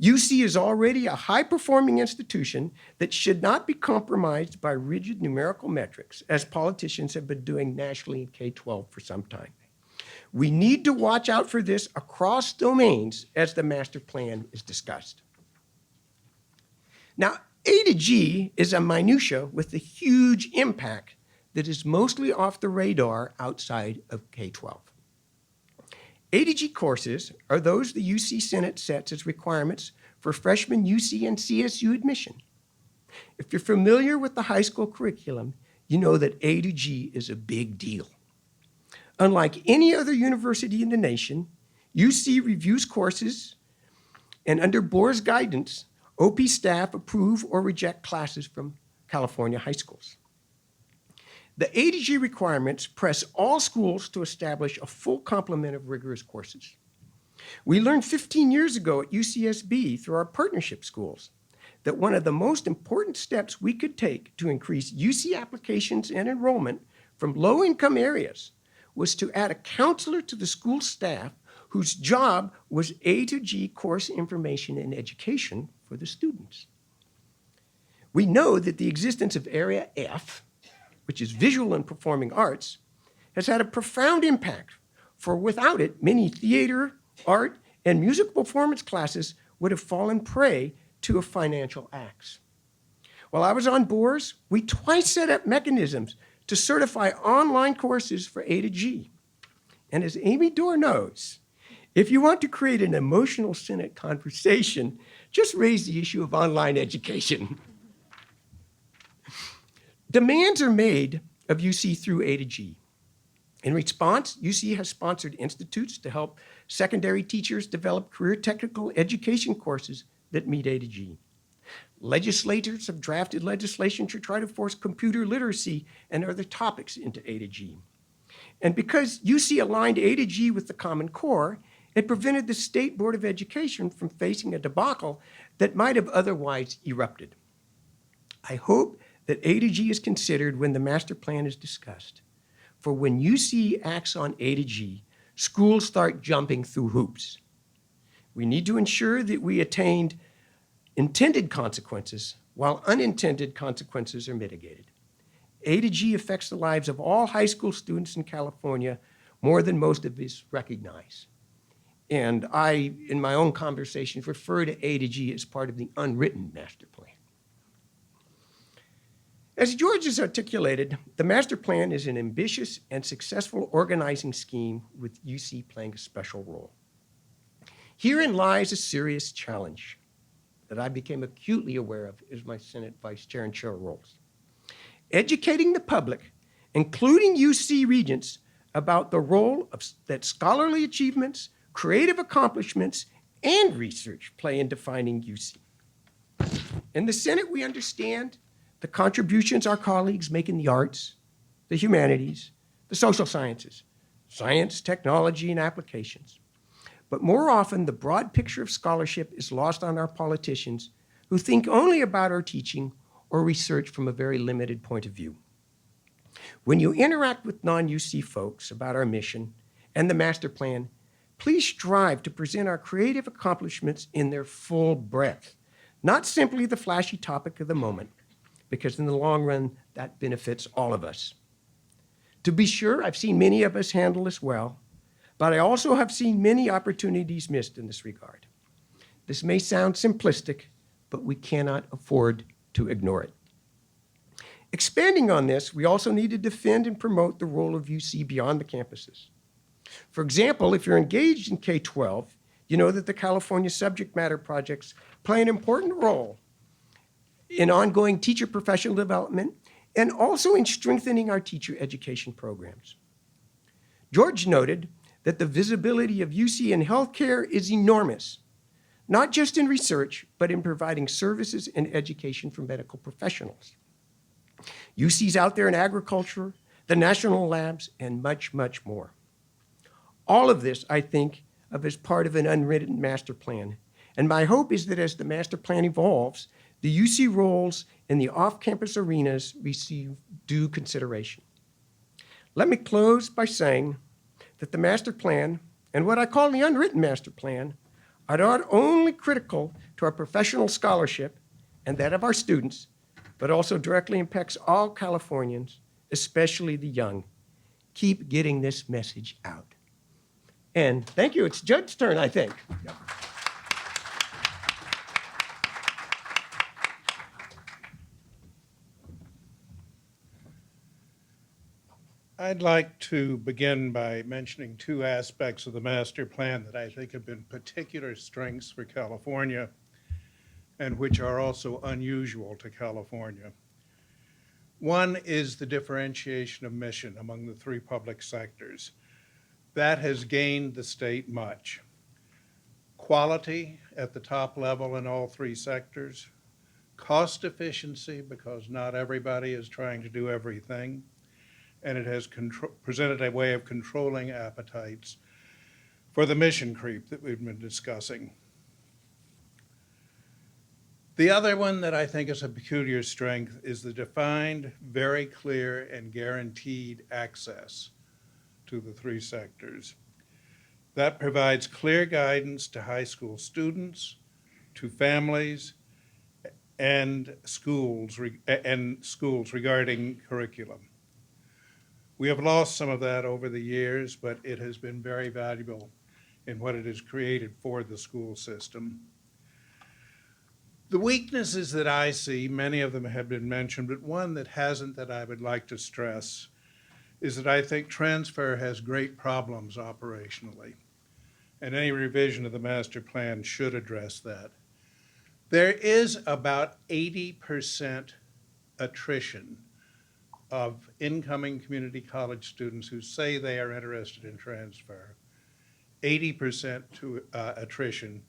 UC is already a high-performing institution that should not be compromised by rigid numerical metrics, as politicians have been doing nationally in K-12 for some time. We need to watch out for this across domains as the master plan is discussed. Now, A to G is a minutia with a huge impact that is mostly off the radar outside of K-12. A to G courses are those the UC Senate sets as requirements for freshman UC and CSU admission. If you're familiar with the high school curriculum, you know that A to G is a big deal. Unlike any other university in the nation, UC reviews courses, and under Bohr's guidance, OP staff approve or reject classes from California high schools. The A to G requirements press all schools to establish a full complement of rigorous courses. We learned 15 years ago at UCSB through our partnership schools that one of the most important steps we could take to increase UC applications and enrollment from low-income areas was to add a counselor to the school staff whose job was A to G course information and education for the students. We know that the existence of Area F, which is visual and performing arts, has had a profound impact, for without it, many theater, art, and musical performance classes would have fallen prey to a financial axe. While I was on boards, we twice set up mechanisms to certify online courses for A to G. And as Amy Dorr knows, if you want to create an emotional Senate conversation, just raise the issue of online education. Demands are made of UC through A to G. In response, UC has sponsored institutes to help secondary teachers develop career technical education courses that meet A to G. Legislators have drafted legislation to try to force computer literacy and other topics into A to G. And because UC aligned A to G with the Common Core, it prevented the State Board of Education from facing a debacle that might have otherwise erupted. I hope that A to G is considered when the master plan is discussed. For when UC acts on A to G, schools start jumping through hoops. We need to ensure that we attained intended consequences while unintended consequences are mitigated. A to G affects the lives of all high school students in California more than most of us recognize. And I, in my own conversations, refer to A to G as part of the unwritten master plan. As George has articulated, the master plan is an ambitious and successful organizing scheme with UC playing a special role. Herein lies a serious challenge that I became acutely aware of as my Senate Vice Chair and Chair roles. Educating the public, including UC regents, about the role that scholarly achievements, creative accomplishments, and research play in defining UC. In the Senate, we understand the contributions our colleagues make in the arts, the humanities, the social sciences, science, technology, and applications. But more often, the broad picture of scholarship is lost on our politicians who think only about our teaching or research from a very limited point of view. When you interact with non-UC folks about our mission and the master plan, please strive to present our creative accomplishments in their full breadth, not simply the flashy topic of the moment, because in the long run, that benefits all of us. To be sure, I've seen many of us handle this well, but I also have seen many opportunities missed in this regard. This may sound simplistic, but we cannot afford to ignore it. Expanding on this, we also need to defend and promote the role of UC beyond the campuses. For example, if you're engaged in K-12, you know that the California subject matter projects play an important role in ongoing teacher professional development and also in strengthening our teacher education programs. George noted that the visibility of UC in healthcare is enormous, not just in research, but in providing services and education for medical professionals. UC's out there in agriculture, the national labs, and much, much more. All of this, I think, of as part of an unwritten master plan, And my hope is that as the master plan evolves, the UC roles in the off-campus arenas receive due consideration. Let me close by saying that the master plan and what I call the unwritten master plan are not only critical to our professional scholarship and that of our students, but also directly impacts all Californians, especially the young. Keep getting this message out. And thank you. It's Judd's turn, I think. I'd like to begin by mentioning two aspects of the master plan that I think have been particular strengths for California and which are also unusual to California. One is the differentiation of mission among the three public sectors. That has gained the state much. Quality at the top level in all three sectors, cost efficiency because not everybody is trying to do everything, and it has presented a way of controlling appetites for the mission creep that we've been discussing. The other one that I think is a peculiar strength is the defined, very clear, and guaranteed access to the three sectors. That provides clear guidance to high school students, to families, and schools regarding curriculum. We have lost some of that over the years, but it has been very valuable in what it has created for the school system. The weaknesses that I see, many of them have been mentioned, but one that hasn't that I would like to stress is that I think transfer has great problems operationally, and any revision of the master plan should address that. There is about 80% attrition of incoming community college students who say they are interested in transfer, 80% to attrition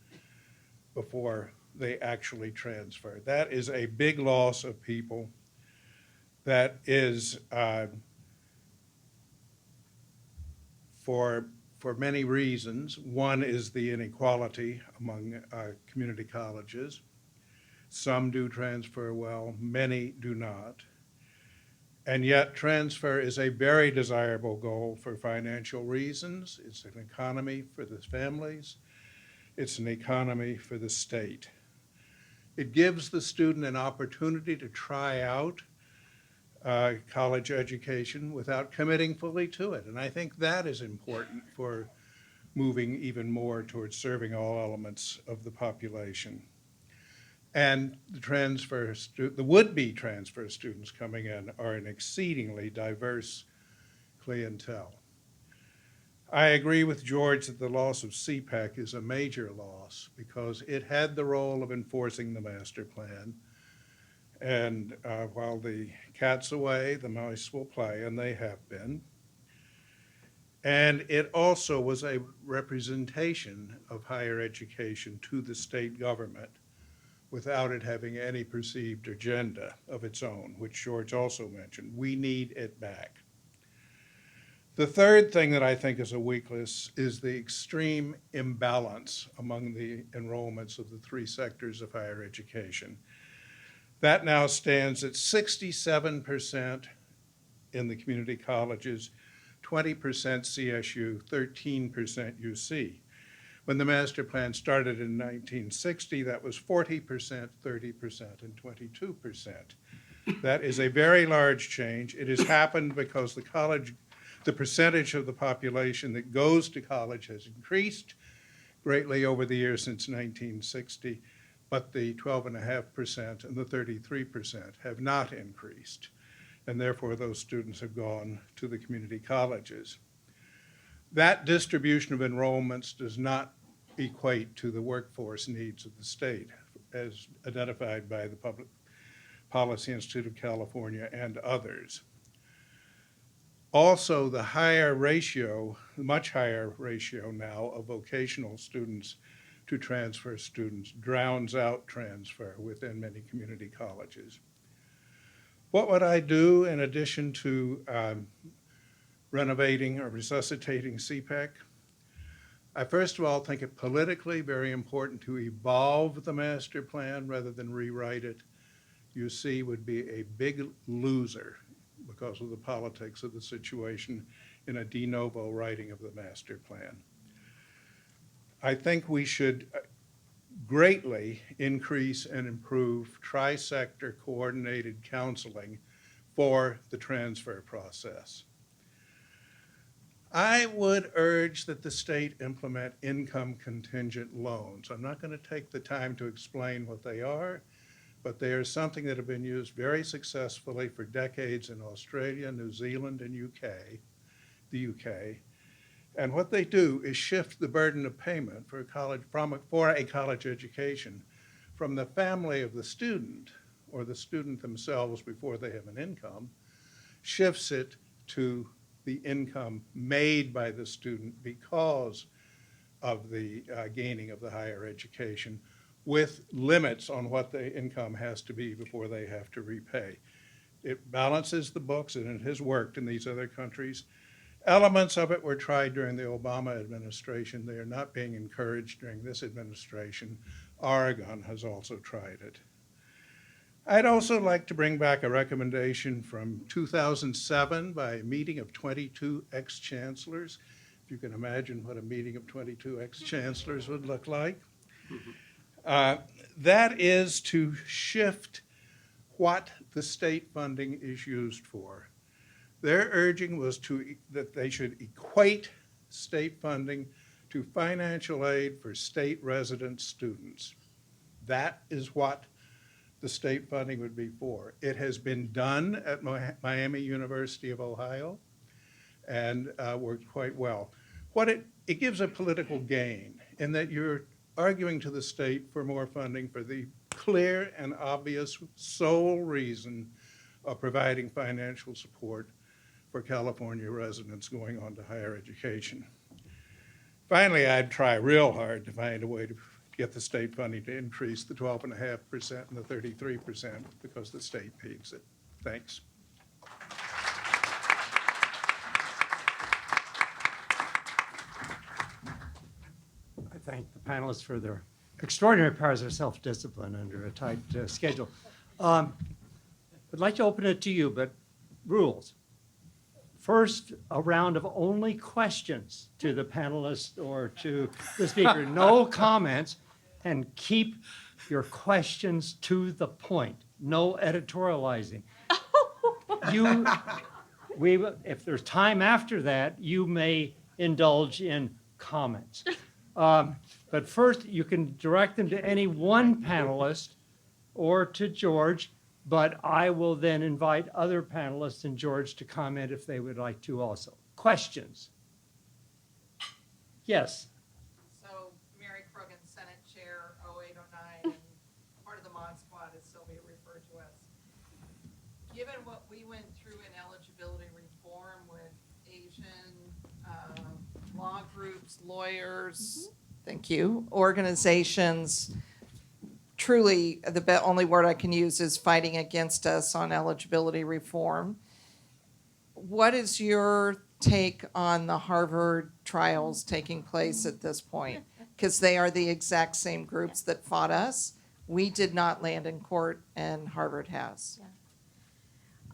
before they actually transfer. That is a big loss of people. That is for many reasons. One is the inequality among community colleges. Some do transfer well, many do not. And yet transfer is a very desirable goal for financial reasons. It's an economy for the families. It's an economy for the state. It gives the student an opportunity to try out college education without committing fully to it. And I think that is important for moving even more towards serving all elements of the population. And the would-be transfer students coming in are an exceedingly diverse clientele. I agree with George that the loss of CPAC is a major loss because it had the role of enforcing the master plan. And while the cat's away, the mice will play, and they have been. And it also was a representation of higher education to the state government without it having any perceived agenda of its own, which George also mentioned. We need it back. The third thing that I think is a weakness is the extreme imbalance among the enrollments of the three sectors of higher education. That now stands at 67% in the community colleges, 20% CSU, 13% UC. When the master plan started in 1960, that was 40%, 30%, and 22%. That is a very large change. It has happened because the percentage of the population that goes to college has increased greatly over the years since 1960, but the 12.5% and the 33% have not increased, and therefore those students have gone to the community colleges. That distribution of enrollments does not equate to the workforce needs of the state, as identified by the Public Policy Institute of California and others. Also, the much higher ratio now of vocational students to transfer students drowns out transfer within many community colleges. What would I do in addition to renovating or resuscitating CPAC? I first of all think it politically very important to evolve the master plan rather than rewrite it. UC would be a big loser because of the politics of the situation in a de novo writing of the master plan. I think we should greatly increase and improve tri-sector coordinated counseling for the transfer process. I would urge that the state implement income contingent loans. I'm not going to take the time to explain what they are, but they are something that have been used very successfully for decades in Australia, New Zealand, and the UK. And what they do is shift the burden of payment for a college education from the family of the student or the student themselves before they have an income, shifts it to the income made by the student because of the gaining of the higher education, with limits on what the income has to be before they have to repay. It balances the books, and it has worked in these other countries. Elements of it were tried during the Obama administration. They are not being encouraged during this administration. Oregon has also tried it. I'd also like to bring back a recommendation from 2007 by a meeting of 22 ex-chancellors. If you can imagine what a meeting of 22 ex-chancellors would look like. That is to shift what the state funding is used for. Their urging was that they should equate state funding to financial aid for state resident students. That is what the state funding would be for. It has been done at Miami University of Ohio and worked quite well. What it gives a political gain in that you're arguing to the state for more funding for the clear and obvious sole reason of providing financial support for California residents going on to higher education. Finally, I'd try real hard to find a way to get the state funding to increase the 12.5% and the 33% because the state needs it. Thanks. I thank the panelists for their extraordinary powers of self-discipline under a tight schedule. I'd like to open it to you, but rules. First, a round of only questions to the panelists or to the speaker. No comments, and keep your questions to the point. No editorializing. If there's time after that, you may indulge in comments. But first, you can direct them to any one panelist or to George, but I will then invite other panelists and George to comment if they would like to also. Questions? Yes. So Mary Croogan, Senate Chair 0809, and part of the Mod Squad, as Sylvia referred to us. Given what we went through in eligibility reform with Asian law groups, lawyers, thank you, organizations, truly the only word I can use is fighting against us on eligibility reform. What is your take on the Harvard trials taking place at this point? Because they are the exact same groups that fought us. We did not land in court, and Harvard has.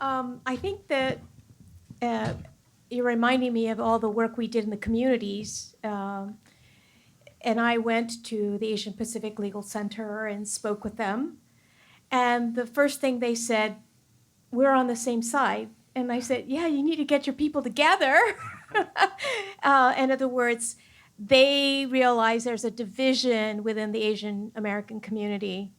I think that you're reminding me of all the work we did in the communities. And I went to the Asian Pacific Legal Center and spoke with them. And the first thing they said, we're on the same side. And I said, yeah, you need to get your people together. In other words, they realize there's a division within the Asian American community.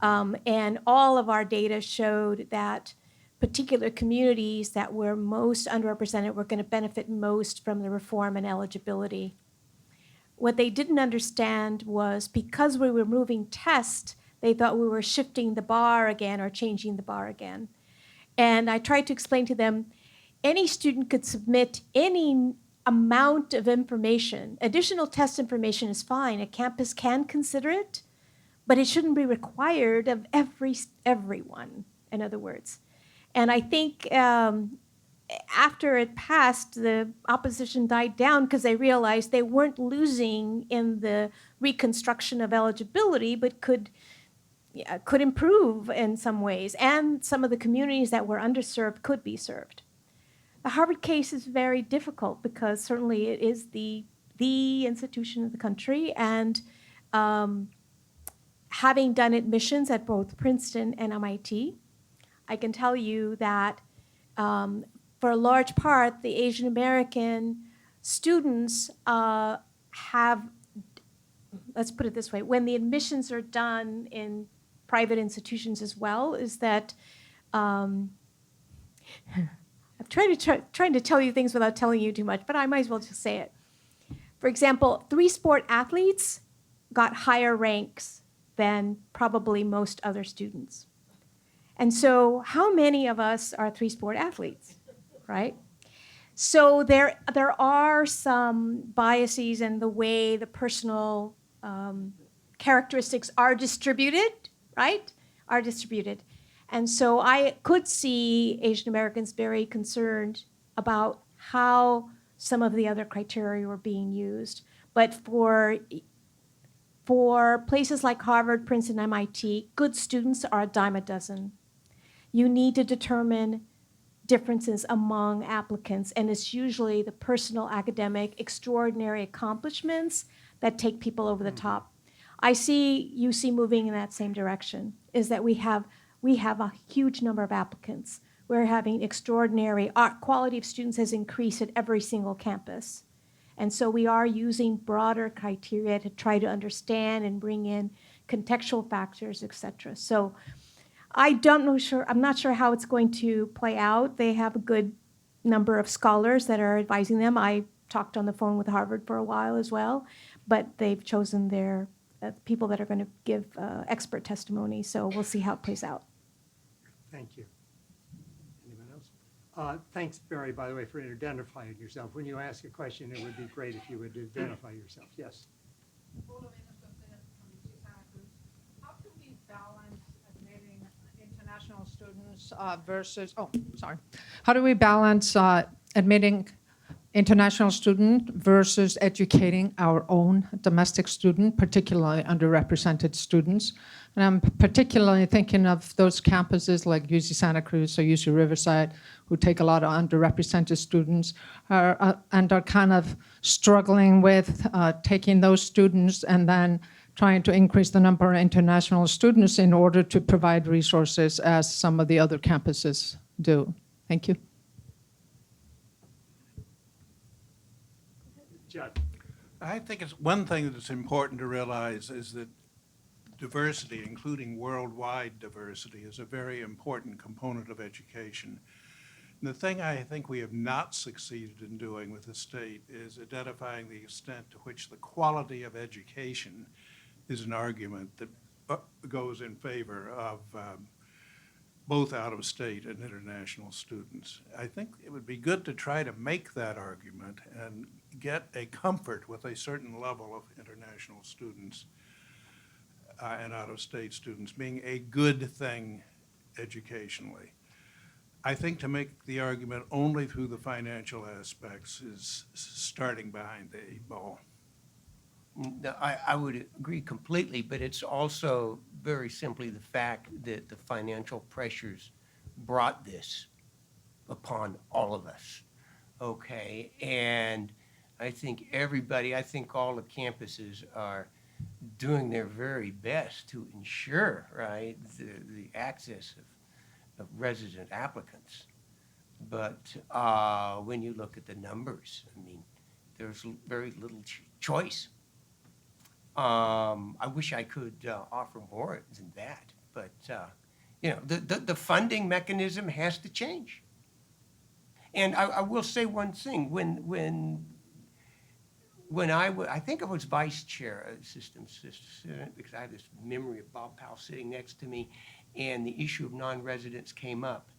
And all of our data showed that particular communities that were most underrepresented were going to benefit most from the reform and eligibility. What they didn't understand was because we were moving tests, they thought we were shifting the bar again or changing the bar again. And I tried to explain to them, any student could submit any amount of information. Additional test information is fine. A campus can consider it, but it shouldn't be required of everyone, in other words. And I think after it passed, the opposition died down because they realized they weren't losing in the reconstruction of eligibility, but could improve in some ways, and some of the communities that were underserved could be served. The Harvard case is very difficult because certainly it is the institution of the country, and having done admissions at both Princeton and MIT, I can tell you that for a large part, the Asian American students have, let's put it this way, when the admissions are done in private institutions as well, is that I'm trying to tell you things without telling you too much, but I might as well just say it. For example, 3-sport athletes got higher ranks than probably most other students. And so how many of us are 3-sport athletes, right? So there are some biases in the way the personal characteristics are distributed, right? Are distributed. And so I could see Asian Americans very concerned about how some of the other criteria were being used. But for places like Harvard, Princeton, MIT, good students are a dime a dozen. You need to determine differences among applicants, and it's usually the personal, academic, extraordinary accomplishments that take people over the top. I see UC moving in that same direction, is that we have a huge number of applicants. We're having extraordinary, our quality of students has increased at every single campus. And so we are using broader criteria to try to understand and bring in contextual factors, et cetera. So I'm not sure how it's going to play out. They have a good number of scholars that are advising them. I talked on the phone with Harvard for a while as well, but they've chosen their people that are going to give expert testimony. So we'll see how it plays out. Thank you. Anyone else? Thanks, Barry, by the way, for identifying yourself. When you ask a question, it would be great if you would identify yourself. Yes. How can we balance admitting international students versus, how do we balance admitting international student versus educating our own domestic student, particularly underrepresented students? And I'm particularly thinking of those campuses like UC Santa Cruz or UC Riverside, who take a lot of underrepresented students and are kind of struggling with taking those students and then trying to increase the number of international students in order to provide resources as some of the other campuses do. Thank you. Judd. I think it's one thing that's important to realize is that diversity, including worldwide diversity, is a very important component of education. And the thing I think we have not succeeded in doing with the state is identifying the extent to which the quality of education is an argument that goes in favor of both out-of-state and international students. I think it would be good to try to make that argument and get a comfort with a certain level of international students and out-of-state students being a good thing educationally. I think to make the argument only through the financial aspects is starting behind the 8 ball. No, I would agree completely, but it's also very simply the fact that the financial pressures brought this upon all of us, okay? And I think all the campuses are doing their very best to ensure, right, the access of resident applicants. But when you look at the numbers, I mean, there's very little choice. I wish I could offer more than that, but the funding mechanism has to change. And I will say one thing: when I think I was vice chair of systems, because I have this memory of Bob Powell sitting next to me, and the issue of non-residents came up,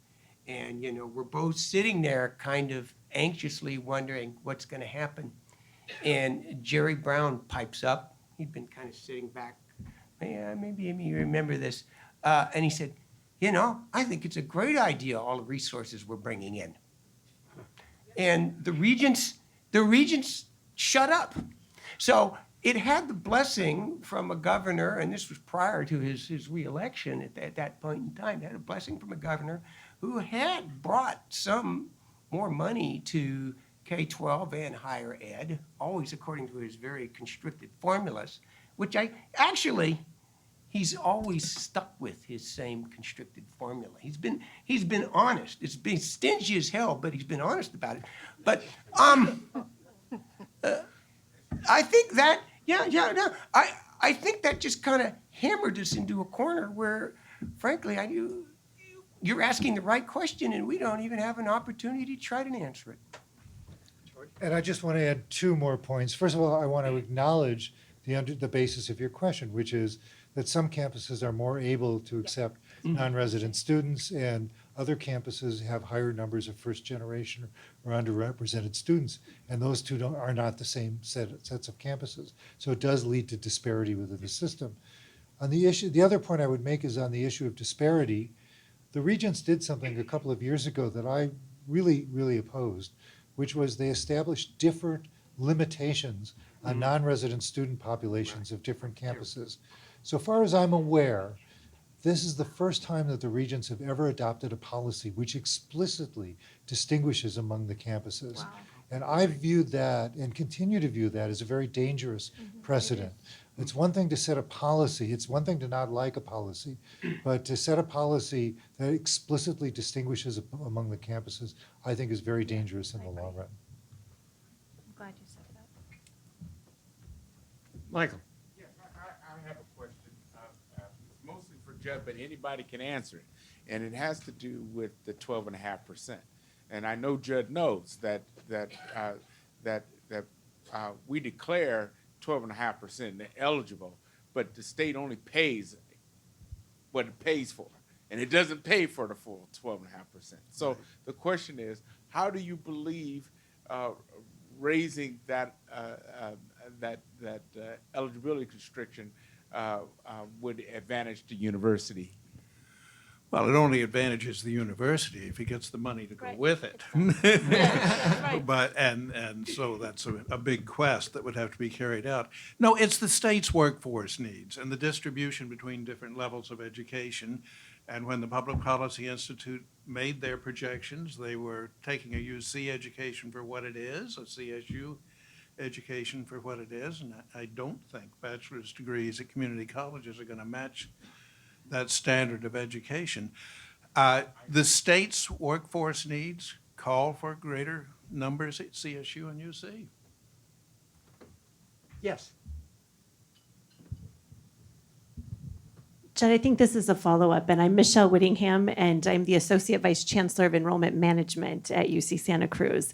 and we're both sitting there, kind of anxiously wondering what's going to happen, and Jerry Brown pipes up. He'd been kind of sitting back. Yeah, maybe you remember this. And he said, I think it's a great idea, all the resources we're bringing in. And the regents shut up. So it had the blessing from a governor, and this was prior to his reelection at that point in time. It had a blessing from a governor who had brought some more money to K-12 and higher ed, always according to his very constricted formulas, which he's always stuck with his same constricted formula. He's been honest. It's been stingy as hell, but he's been honest about it. But I think that I think that just kind of hammered us into a corner where, frankly, you're asking the right question, and we don't even have an opportunity to try to answer it. And I just want to add two more points. First of all, I want to acknowledge the basis of your question, which is that some campuses are more able to accept non-resident students, and other campuses have higher numbers of first-generation or underrepresented students, and those two are not the same sets of campuses. So it does lead to disparity within the system. On the issue, the other point I would make is on the issue of disparity. The Regents did something a couple of years ago that I really, really opposed, which was they established different limitations on non-resident student populations of different campuses. So far as I'm aware, this is the first time that the Regents have ever adopted a policy which explicitly distinguishes among the campuses. Wow. And I've viewed that and continue to view that as a very dangerous precedent. It's one thing to set a policy, it's one thing to not like a policy, but to set a policy that explicitly distinguishes among the campuses, I think is very dangerous in the long run. I'm glad you said that. Michael. Yeah, I have a question. It's mostly for Judd, but anybody can answer it. And it has to do with the 12.5%. And I know Judd knows that we declare 12.5% eligible, but the state only pays what it pays for, and it doesn't pay for the full 12.5%. So the question is, how do you believe raising that eligibility constriction would advantage the university? Well, it only advantages the university if he gets the money to go Right. with it. Right. But, and so that's a big quest that would have to be carried out. No, it's the state's workforce needs and the distribution between different levels of education. And when the Public Policy Institute made their projections, they were taking a UC education for what it is, a CSU education for what it is. And I don't think bachelor's degrees at community colleges are going to match that standard of education. The state's workforce needs call for greater numbers at CSU and UC. Yes. Judd, I think this is a follow-up, and I'm Michelle Whittingham, and I'm the Associate Vice Chancellor of Enrollment Management at UC Santa Cruz.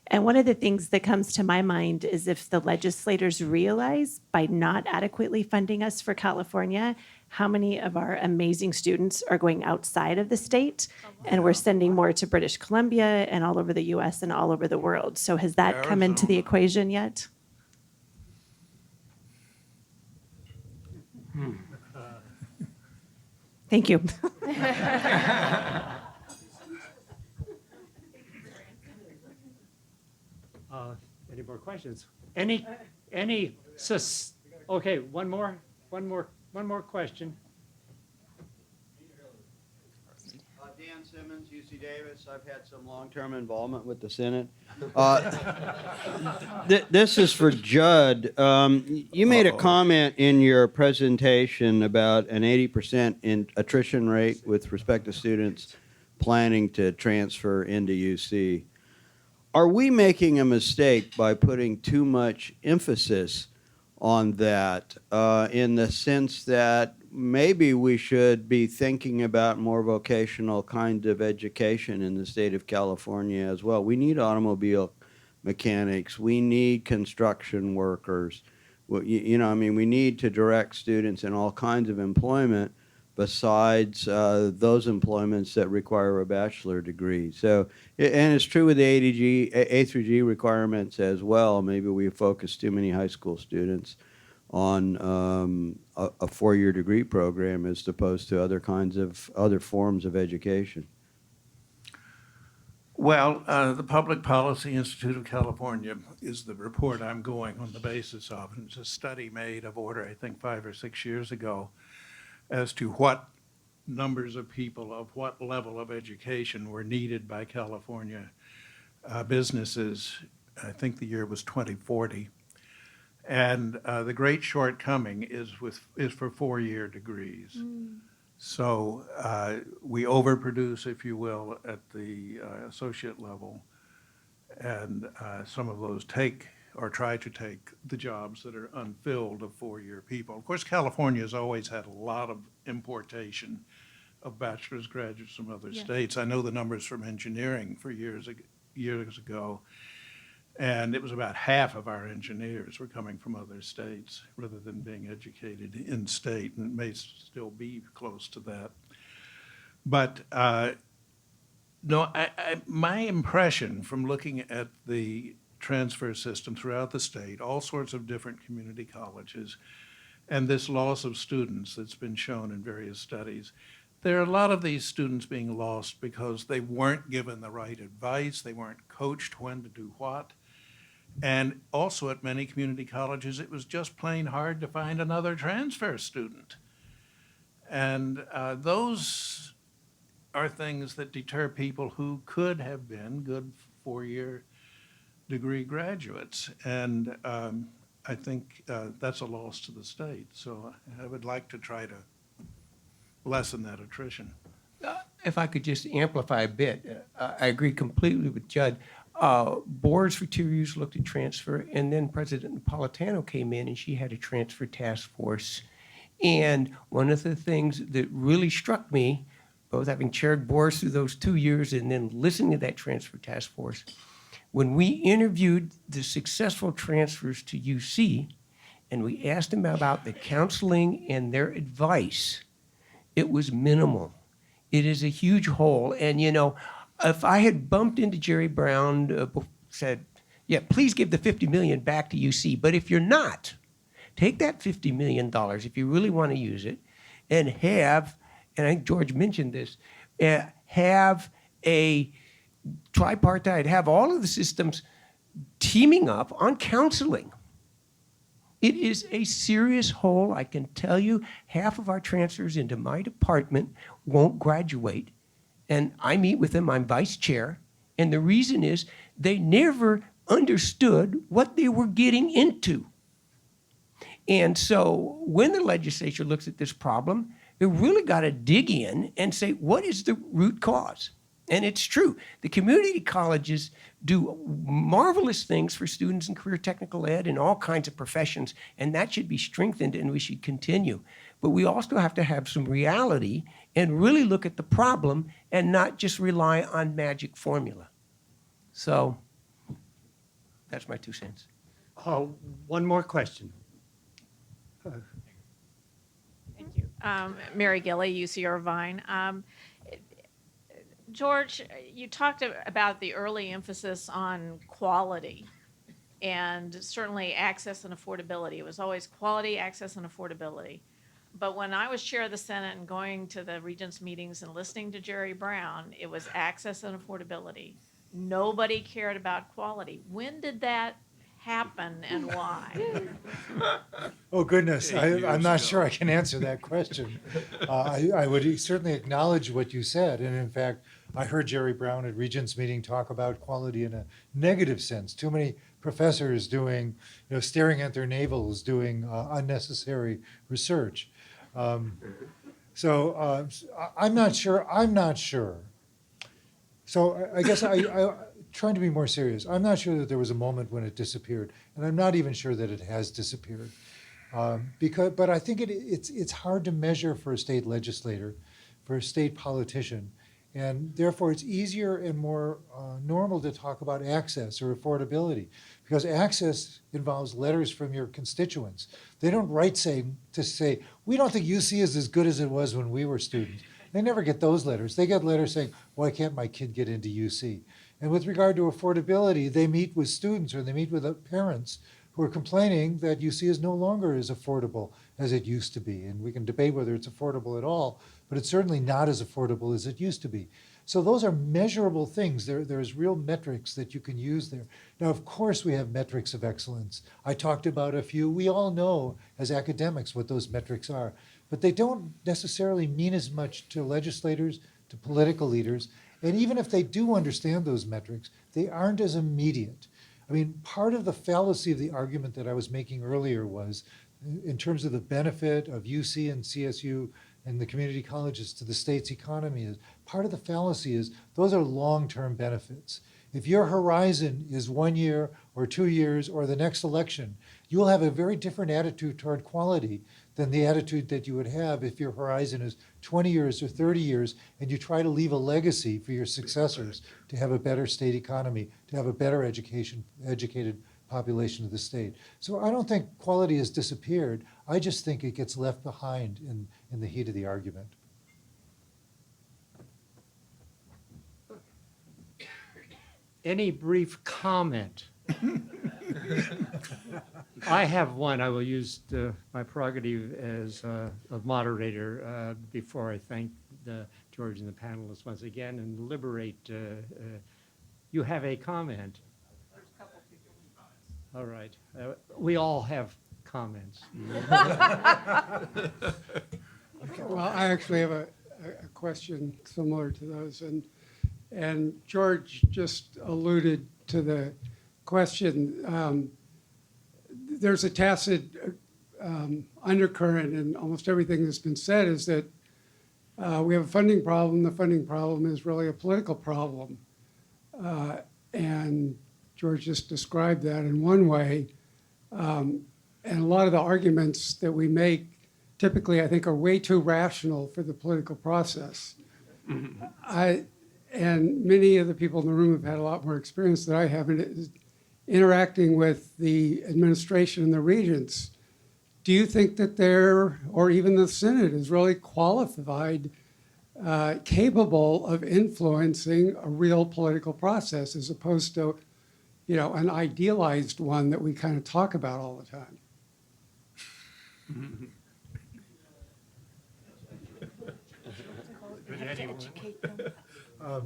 And one of the things that comes to my mind is if the legislators realize by not adequately funding us for California, how many of our amazing students are going outside of the state, and we're sending more to British Columbia and all over the US and all over the world. So has that come into the equation yet? Thank you. Any more questions? Okay, one more question. Dan Simmons, UC Davis. I've had some long-term involvement with the Senate. This is for Judd. You made a comment in your presentation about an 80% attrition rate with respect to students planning to transfer into UC. Are we making a mistake by putting too much emphasis on that in the sense that maybe we should be thinking about more vocational kind of education in the state of California as well? We need automobile mechanics. We need construction workers. We need to direct students in all kinds of employment besides those employments that require a bachelor degree. So, and it's true with the A through G requirements as well. Maybe we focus too many high school students on a four-year degree program as opposed to other forms of education. Well, the Public Policy Institute of California is the report I'm going on the basis of. And it's a study made of order, I think, 5 or 6 years ago as to what numbers of people of what level of education were needed by California businesses. I think the year was 2040. And the great shortcoming is for 4-year degrees. So we overproduce, if you will, at the associate level, and some of those take or try to take the jobs that are unfilled of 4-year people. Of course, California has always had a lot of importation of bachelor's graduates from other states. I know the numbers from engineering for years ago, and it was about half of our engineers were coming from other states rather than being educated in state, and it may still be close to that. But no, my impression from looking at the transfer system throughout the state, all sorts of different community colleges, and this loss of students that's been shown in various studies, there are a lot of these students being lost because they weren't given the right advice, they weren't coached when to do what. And also at many community colleges, it was just plain hard to find another transfer student. And those are things that deter people who could have been good 4-year degree graduates. And I think that's a loss to the state. So I would like to try to lessen that attrition. If I could just amplify a bit, I agree completely with Judd. Boards for 2 years looked at transfer, and then President Napolitano came in and she had a transfer task force. And one of the things that really struck me, both having chaired boards through those 2 years and then listening to that transfer task force, when we interviewed the successful transfers to UC and we asked them about the counseling and their advice, it was minimal. It is a huge hole. And, you know, if I had bumped into Jerry Brown, said, yeah, please give the $50 million back to UC, but if you're not, take that $50 million if you really want to use it and have, and I think George mentioned this, have a tripartite, have all of the systems teaming up on counseling. It is a serious hole. I can tell you half of our transfers into my department won't graduate. And I meet with them, I'm vice chair. And the reason is they never understood what they were getting into. And so when the legislature looks at this problem, they really got to dig in and say, what is the root cause? And it's true. The community colleges do marvelous things for students in career technical ed and all kinds of professions, and that should be strengthened and we should continue. But we also have to have some reality and really look at the problem and not just rely on magic formula. So that's my 2 cents. One more question. Thank you. Mary Gilley, UC Irvine. George, you talked about the early emphasis on quality and certainly access and affordability. It was always quality, access, and affordability. But when I was chair of the Senate and going to the Regents meetings and listening to Jerry Brown, it was access and affordability. Nobody cared about quality. When did that happen and why? Oh, goodness. I'm not sure I can answer that question. I would certainly acknowledge what you said. And in fact, I heard Jerry Brown at Regents meeting talk about quality in a negative sense. Too many professors doing, staring at their navels, doing unnecessary research. So I'm not sure. So I guess I trying to be more serious. I'm not sure that there was a moment when it disappeared, and I'm not even sure that it has disappeared. But I think it's hard to measure for a state legislator, for a state politician, and therefore it's easier and more normal to talk about access or affordability, because access involves letters from your constituents. They don't write to say, we don't think UC is as good as it was when we were students. They never get those letters. They get letters saying, why can't my kid get into UC? And with regard to affordability, they meet with students or they meet with parents who are complaining that UC is no longer as affordable as it used to be. And we can debate whether it's affordable at all, but it's certainly not as affordable as it used to be. So those are measurable things. There's real metrics that you can use there. Now, of course, we have metrics of excellence. I talked about a few. We all know as academics what those metrics are, but they don't necessarily mean as much to legislators, to political leaders. And even if they do understand those metrics, they aren't as immediate. I mean, part of the fallacy of the argument that I was making earlier was in terms of the benefit of UC and CSU and the community colleges to the state's economy is part of the fallacy is those are long-term benefits. If your horizon is 1 year or 2 years or the next election, you will have a very different attitude toward quality than the attitude that you would have if your horizon is 20 years or 30 years and you try to leave a legacy for your successors to have a better state economy, to have a better educated population of the state. So I don't think quality has disappeared. I just think it gets left behind in the heat of the argument. Any brief comment? I have one. I will use my prerogative as a moderator before I thank George and the panelists once again and liberate. You have a comment. There's a couple people. All right. We all have comments. Well, I actually have a question similar to those. And George just alluded to the question. There's a tacit undercurrent in almost everything that's been said is that we have a funding problem. The funding problem is really a political problem. And George just described that in one way. And a lot of the arguments that we make typically, I think, are way too rational for the political process. And many of the people in the room have had a lot more experience than I have in interacting with the administration and the regents. Do you think that they're, or even the Senate, is really qualified, capable of influencing a real political process as opposed to, you know, an idealized one that we kind of talk about all the time?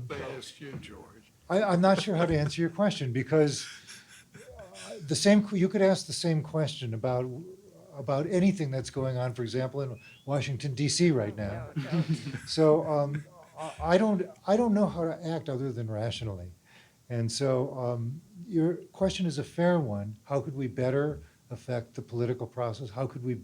They asked you, George. I'm not sure how to answer your question because you could ask the same question about anything that's going on, for example, in Washington D.C. right now. So I don't know how to act other than rationally, and so your question is a fair one. How could we better affect the political process? How could we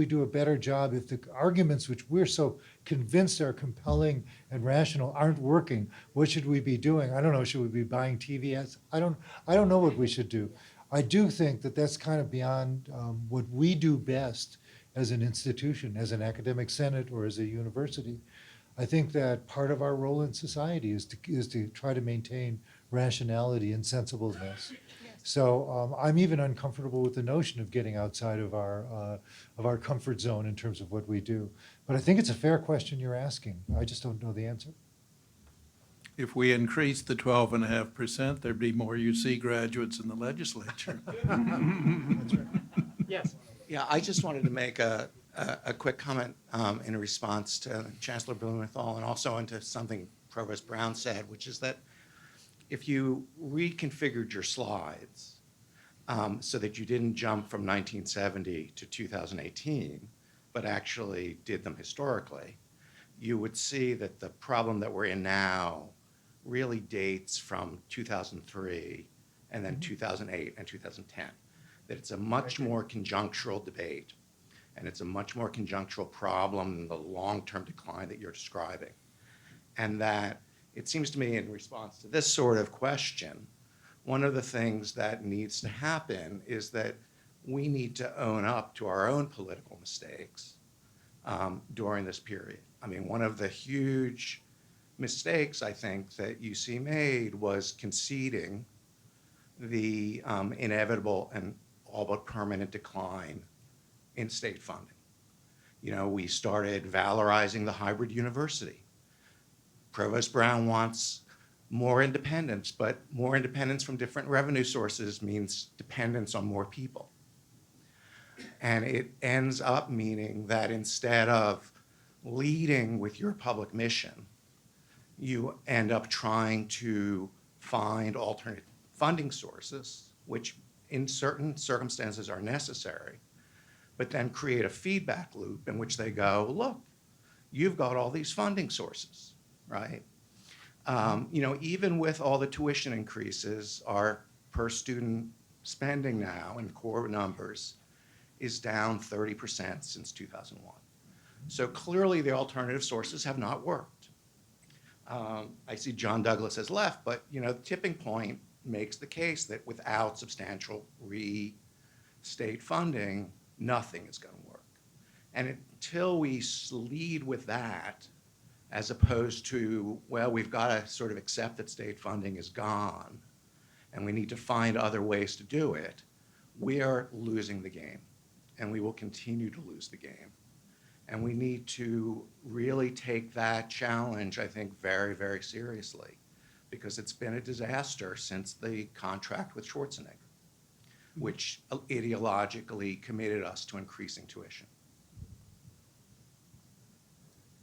do a better job if the arguments which we're so convinced are compelling and rational aren't working? What should we be doing? I don't know. Should we be buying TV ads? I don't know what we should do. I do think that that's kind of beyond what we do best as an institution, as an academic senate or as a university. I think that part of our role in society is to try to maintain rationality and sensibleness. So I'm even uncomfortable with the notion of getting outside of our comfort zone in terms of what we do. But I think it's a fair question you're asking. I just don't know the answer. If we increased the 12.5%, there'd be more UC graduates in the legislature. Yes. Yeah, I just wanted to make a quick comment in response to Chancellor Blumenthal and also into something Provost Brown said, which is that if you reconfigured your slides so that you didn't jump from 1970 to 2018, but actually did them historically, you would see that the problem that we're in now really dates from 2003 and then 2008 and 2010. That it's a much more conjunctural debate and it's a much more conjunctural problem than the long-term decline that you're describing. And that it seems to me in response to this sort of question, one of the things that needs to happen is that we need to own up to our own political mistakes during this period. I mean, one of the huge mistakes I think that UC made was conceding the inevitable and all but permanent decline in state funding. You know, we started valorizing the hybrid university. Provost Brown wants more independence, but more independence from different revenue sources means dependence on more people. And it ends up meaning that instead of leading with your public mission, you end up trying to find alternate funding sources, which in certain circumstances are necessary, but then create a feedback loop in which they go, look, you've got all these funding sources, right? Even with all the tuition increases, our per student spending now in core numbers is down 30% since 2001. So clearly the alternative sources have not worked. I see John Douglas has left, but the tipping point makes the case that without substantial state funding, nothing is going to work. And until we lead with that, as opposed to, well, we've got to sort of accept that state funding is gone and we need to find other ways to do it, we are losing the game, and we will continue to lose the game. And we need to really take that challenge, I think, very, very seriously, because it's been a disaster since the contract with Schwarzenegger, which ideologically committed us to increasing tuition.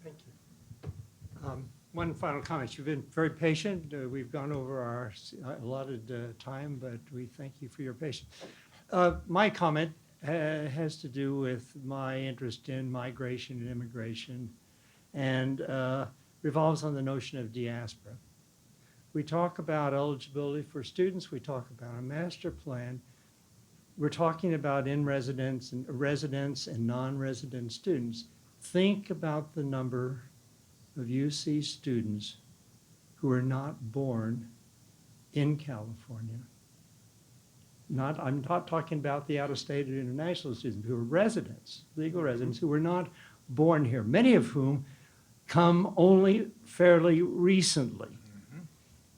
Thank you. One final comment. You've been very patient. We've gone over our allotted time, but we thank you for your patience. My comment has to do with my interest in migration and immigration, and revolves on the notion of diaspora. We talk about eligibility for students. We talk about a master plan. We're talking about residents and non-resident students. Think about the number of UC students who are not born in California. I'm not talking about the out-of-state or international students who are residents, legal residents, who were not born here, many of whom come only fairly recently.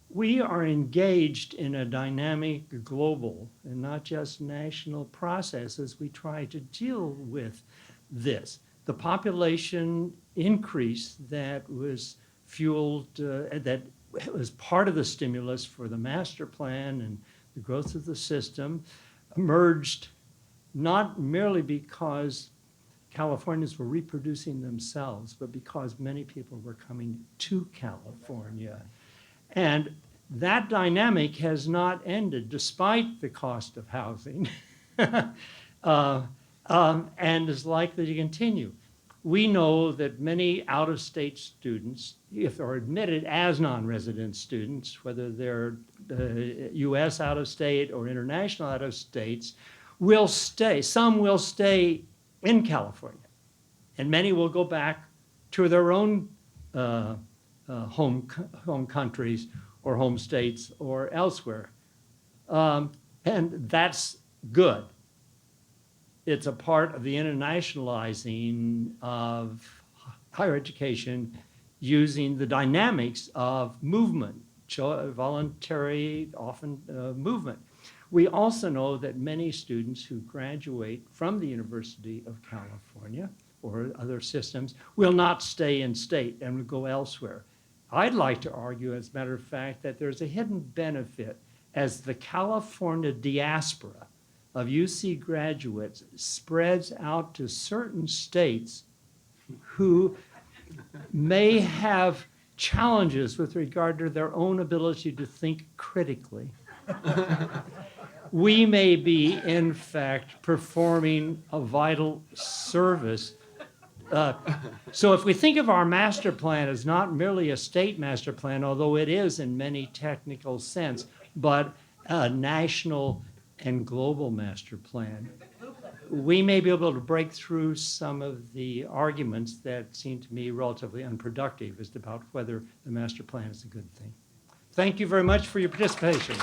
We are engaged in a dynamic global and not just national process as we try to deal with this. The population increase that was fueled, that was part of the stimulus for the master plan and the growth of the system, emerged not merely because Californians were reproducing themselves, but because many people were coming to California. And that dynamic has not ended despite the cost of housing and is likely to continue. We know that many out-of-state students, if they're admitted as non-resident students, whether they're US out-of-state or international out-of-states, will stay. Some will stay in California, and many will go back to their own home countries or home states or elsewhere. And that's good. It's a part of the internationalizing of higher education using the dynamics of movement, voluntary, often movement. We also know that many students who graduate from the University of California or other systems will not stay in state and will go elsewhere. I'd like to argue, as a matter of fact, that there's a hidden benefit as the California diaspora of UC graduates spreads out to certain states who may have challenges with regard to their own ability to think critically. We may be, in fact, performing a vital service. So if we think of our master plan as not merely a state master plan, although it is in many technical sense, but a national and global master plan, we may be able to break through some of the arguments that seem to me relatively unproductive as to about whether the master plan is a good thing. Thank you very much for your participation.